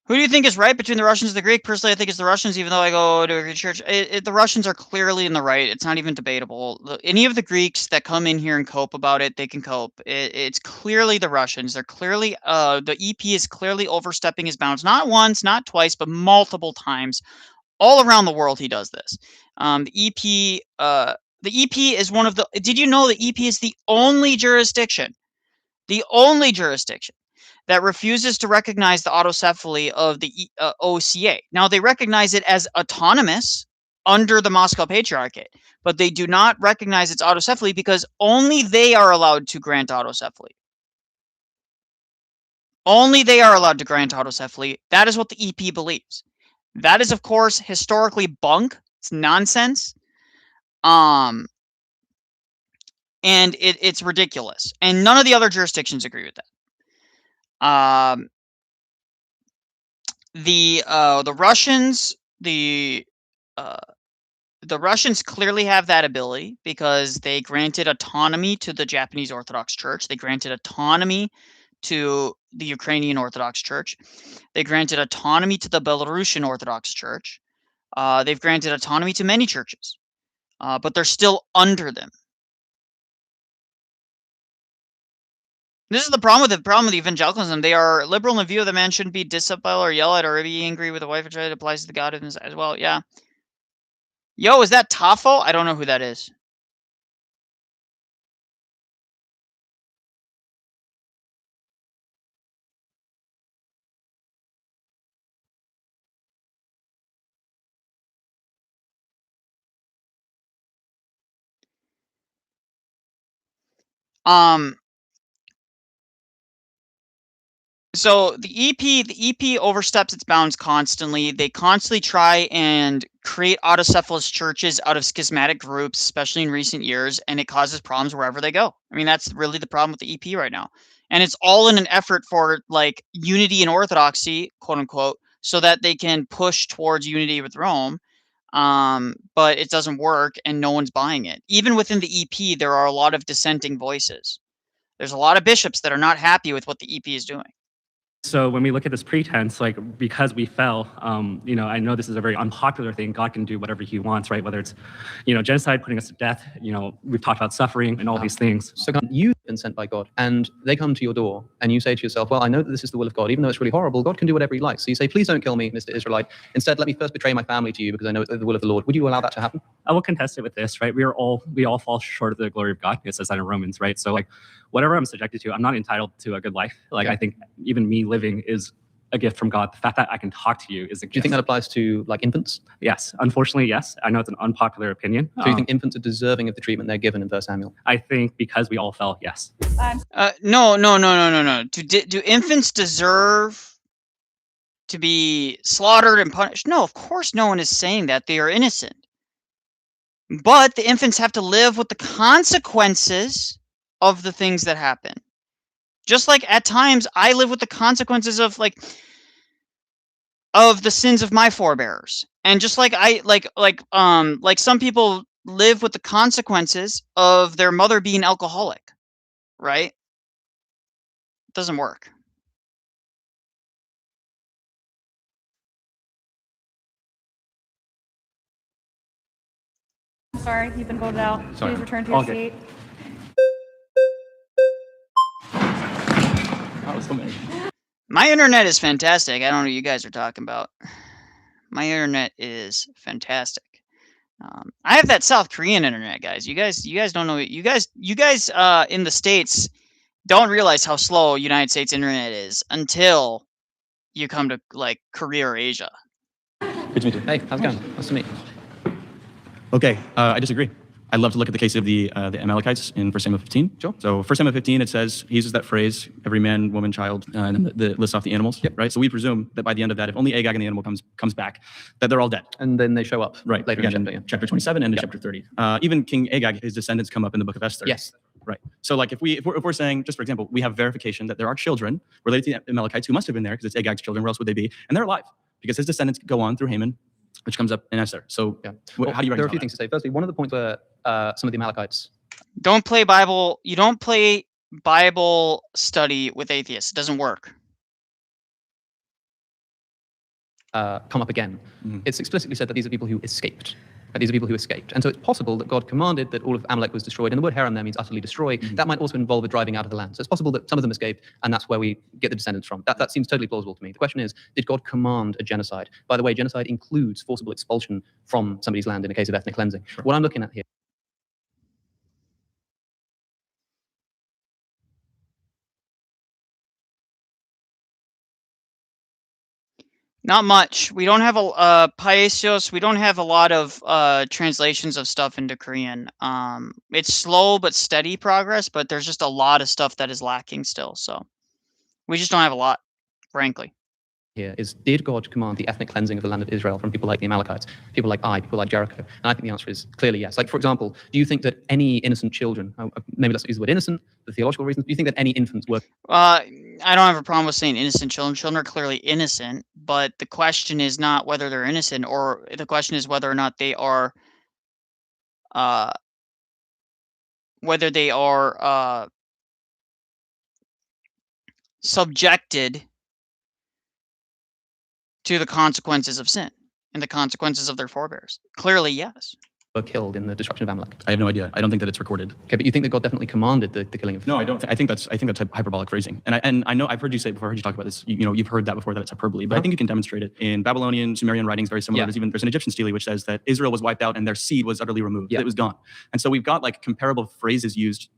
S1: Who do you think is right between the Russians and the Greek? Personally, I think it's the Russians, even though I go to a Greek church. The Russians are clearly in the right. It's not even debatable. Any of the Greeks that come in here and cope about it, they can cope. It's clearly the Russians. They're clearly, the EP is clearly overstepping his bounds. Not once, not twice, but multiple times. All around the world, he does this. The EP is one of the... Did you know the EP is the only jurisdiction that refuses to recognize the autocephaly of the OCA. Now, they recognize it as autonomous under the Moscow Patriarchate, but they do not recognize its autocephaly because only they are allowed to grant autocephaly. Only they are allowed to grant autocephaly. That is what the EP believes. That is, of course, historically bunk. It's nonsense. And it's ridiculous. And none of the other jurisdictions agree with that. The Russians, the Russians clearly have that ability because they granted autonomy to the Japanese Orthodox Church. They granted autonomy to the Ukrainian Orthodox Church. They granted autonomy to the Belarusian Orthodox Church. They've granted autonomy to many churches, but they're still under them. This is the problem with evangelicalism. They are liberal in the view of the man shouldn't be disciplined or yell at or be angry with the wife, which applies to the God as well. Yeah. Yo, is that Tafo? I don't know who that is. So the EP oversteps its bounds constantly. They constantly try and create autocephalous churches out of schismatic groups, especially in recent years, and it causes problems wherever they go. I mean, that's really the problem with the EP right now. And it's all in an effort for like unity and orthodoxy, quote unquote, so that they can push towards unity with Rome. But it doesn't work and no one's buying it. Even within the EP, there are a lot of dissenting voices. There's a lot of bishops that are not happy with what the EP is doing.
S12: So when we look at this pretense, like because we fell, I know this is a very unpopular thing. God can do whatever he wants, right? Whether it's, genocide, putting us to death, we've talked about suffering and all these things.
S11: So you've been sent by God and they come to your door and you say to yourself, well, I know that this is the will of God, even though it's really horrible, God can do whatever he likes. So you say, please don't kill me, Mr. Israelite. Instead, let me first betray my family to you because I know it's the will of the Lord. Would you allow that to happen?
S12: I will contest it with this, right? We all fall short of the glory of God. It says that in Romans, right? So like whatever I'm subjected to, I'm not entitled to a good life. Like I think even me living is a gift from God. The fact that I can talk to you is a gift.
S11: Do you think that applies to like infants?
S12: Yes. Unfortunately, yes. I know it's an unpopular opinion.
S11: So you think infants are deserving of the treatment they're given in 1 Samuel?
S12: I think because we all fell, yes.
S1: No. Do infants deserve to be slaughtered and punished? No, of course no one is saying that. They are innocent. But the infants have to live with the consequences of the things that happen. Just like at times I live with the consequences of the sins of my forebears. And just like like some people live with the consequences of their mother being alcoholic, right? It doesn't work.
S19: I'm sorry, you've been voted out.
S12: Sorry.
S19: Please return to your seat.
S1: My internet is fantastic. I don't know what you guys are talking about. My internet is fantastic. I have that South Korean internet, guys. You guys don't know. You guys in the States don't realize how slow United States internet is until you come to like Korea or Asia.
S11: Good to meet you. Hey, how's it going? Nice to meet you. Okay, I disagree. I'd love to look at the case of the Amalekites in 1 Samuel 15. Sure. So 1 Samuel 15, it says, he uses that phrase, every man, woman, child, and then the list off the animals, right? So we presume that by the end of that, if only Agag and the animal comes back, that they're all dead.
S5: And then they show up later in
S11: Again, chapter 27 and chapter 30. Even King Agag, his descendants come up in the book of Esther.
S5: Yes.
S11: Right. So like if we're saying, just for example, we have verification that there are children related to the Amalekites who must have been there because it's Agag's children, where else would they be? And they're alive because his descendants go on through Haman, which comes up in Esther. So how do you reconcile
S5: There are a few things to say. Firstly, one of the points where some of the Amalekites
S1: don't play Bible. You don't play Bible study with atheists. It doesn't work.
S5: come up again. It's explicitly said that these are people who escaped. These are people who escaped. And so it's possible that God commanded that all of Amalek was destroyed. And the word Haram there means utterly destroy. That might also involve a driving out of the land. So it's possible that some of them escaped, and that's where we get the descendants from. That seems totally plausible to me. The question is, did God command a genocide? By the way, genocide includes forcible expulsion from somebody's land in a case of ethnic cleansing. Sure. What I'm looking at here.
S1: Not much. We don't have a Paisios. We don't have a lot of translations of stuff into Korean. It's slow but steady progress, but there's just a lot of stuff that is lacking still. So we just don't have a lot, frankly.
S5: Here is, did God command the ethnic cleansing of the land of Israel from people like the Amalekites, people like Ai, people like Jericho? And I think the answer is clearly yes. Like, for example, do you think that any innocent children, maybe let's use the word innocent, the theological reasons, do you think that any infants were...
S1: I don't have a problem with saying innocent children. Children are clearly innocent, but the question is not whether they're innocent, or the question is whether or not they are, subjected to the consequences of sin and the consequences of their forebears. Clearly, yes.
S5: Were killed in the destruction of Amalek.
S11: I have no idea. I don't think that it's recorded.
S5: Okay, but you think that God definitely commanded the killing of...
S11: No, I don't. I think that's hyperbolic phrasing. And I know I've heard you say it before. I heard you talk about this. You know, you've heard that before, that it's hyperbole. But I think you can demonstrate it in Babylonian, Sumerian writings. Very similar.
S5: Yeah.
S11: There's an Egyptian stele which says that Israel was wiped out and their seed was utterly removed. Yeah. It was gone. And so we've got like comparable phrases used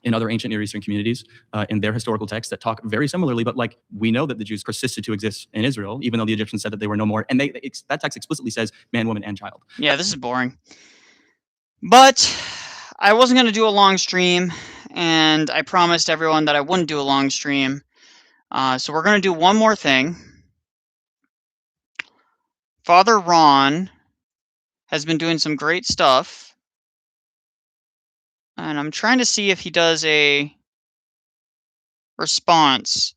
S11: in other ancient Near Eastern communities, in their historical texts that talk very similarly, but like we know that the Jews persisted to exist in Israel, even though the Egyptians said that they were no more. And that text explicitly says man, woman, and child.
S1: Yeah, this is boring. But I wasn't going to do a long stream, and I promised everyone that I wouldn't do a long stream. So we're going to do one more thing. Father Ron has been doing some great stuff. And I'm trying to see if he does a response.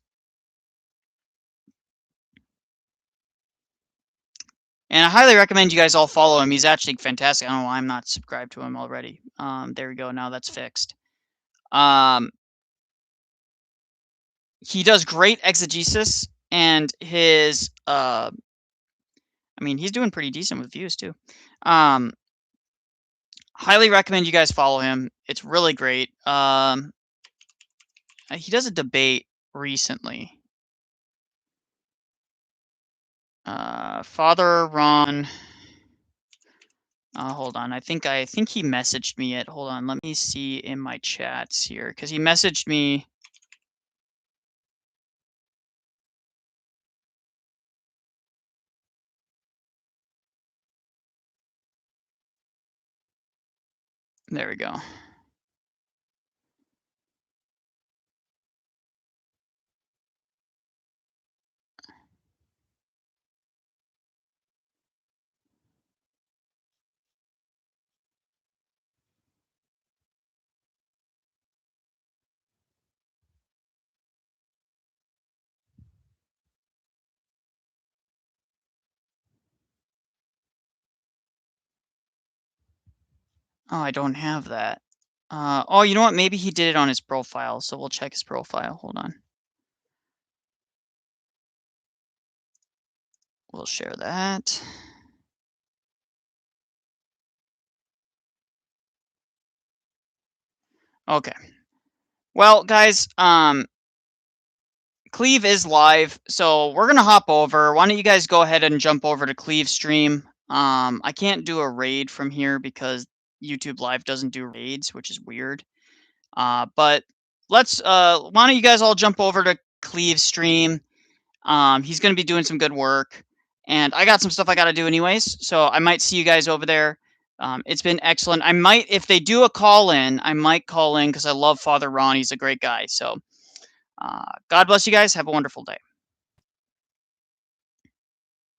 S1: And I highly recommend you guys all follow him. He's actually fantastic. I don't know why I'm not subscribed to him already. There we go. Now that's fixed. He does great exegesis, and his I mean, he's doing pretty decent with views too. Highly recommend you guys follow him. It's really great. He does a debate recently. Father Ron. Hold on. I think he messaged me it. Hold on. Let me see in my chats here, because he messaged me. There we go. Oh, I don't have that. Oh, you know what? Maybe he did it on his profile, so we'll check his profile. Hold on. We'll share that. Okay. Well, guys, Cleve is live, so we're gonna hop over. Why don't you guys go ahead and jump over to Cleve's stream? I can't do a raid from here because YouTube Live doesn't do raids, which is weird. But let's why don't you guys all jump over to Cleve's stream? He's gonna be doing some good work, and I got some stuff I gotta do anyways, so I might see you guys over there. It's been excellent. I might, if they do a call in, I might call in because I love Father Ron. He's a great guy. So God bless you guys. Have a wonderful day.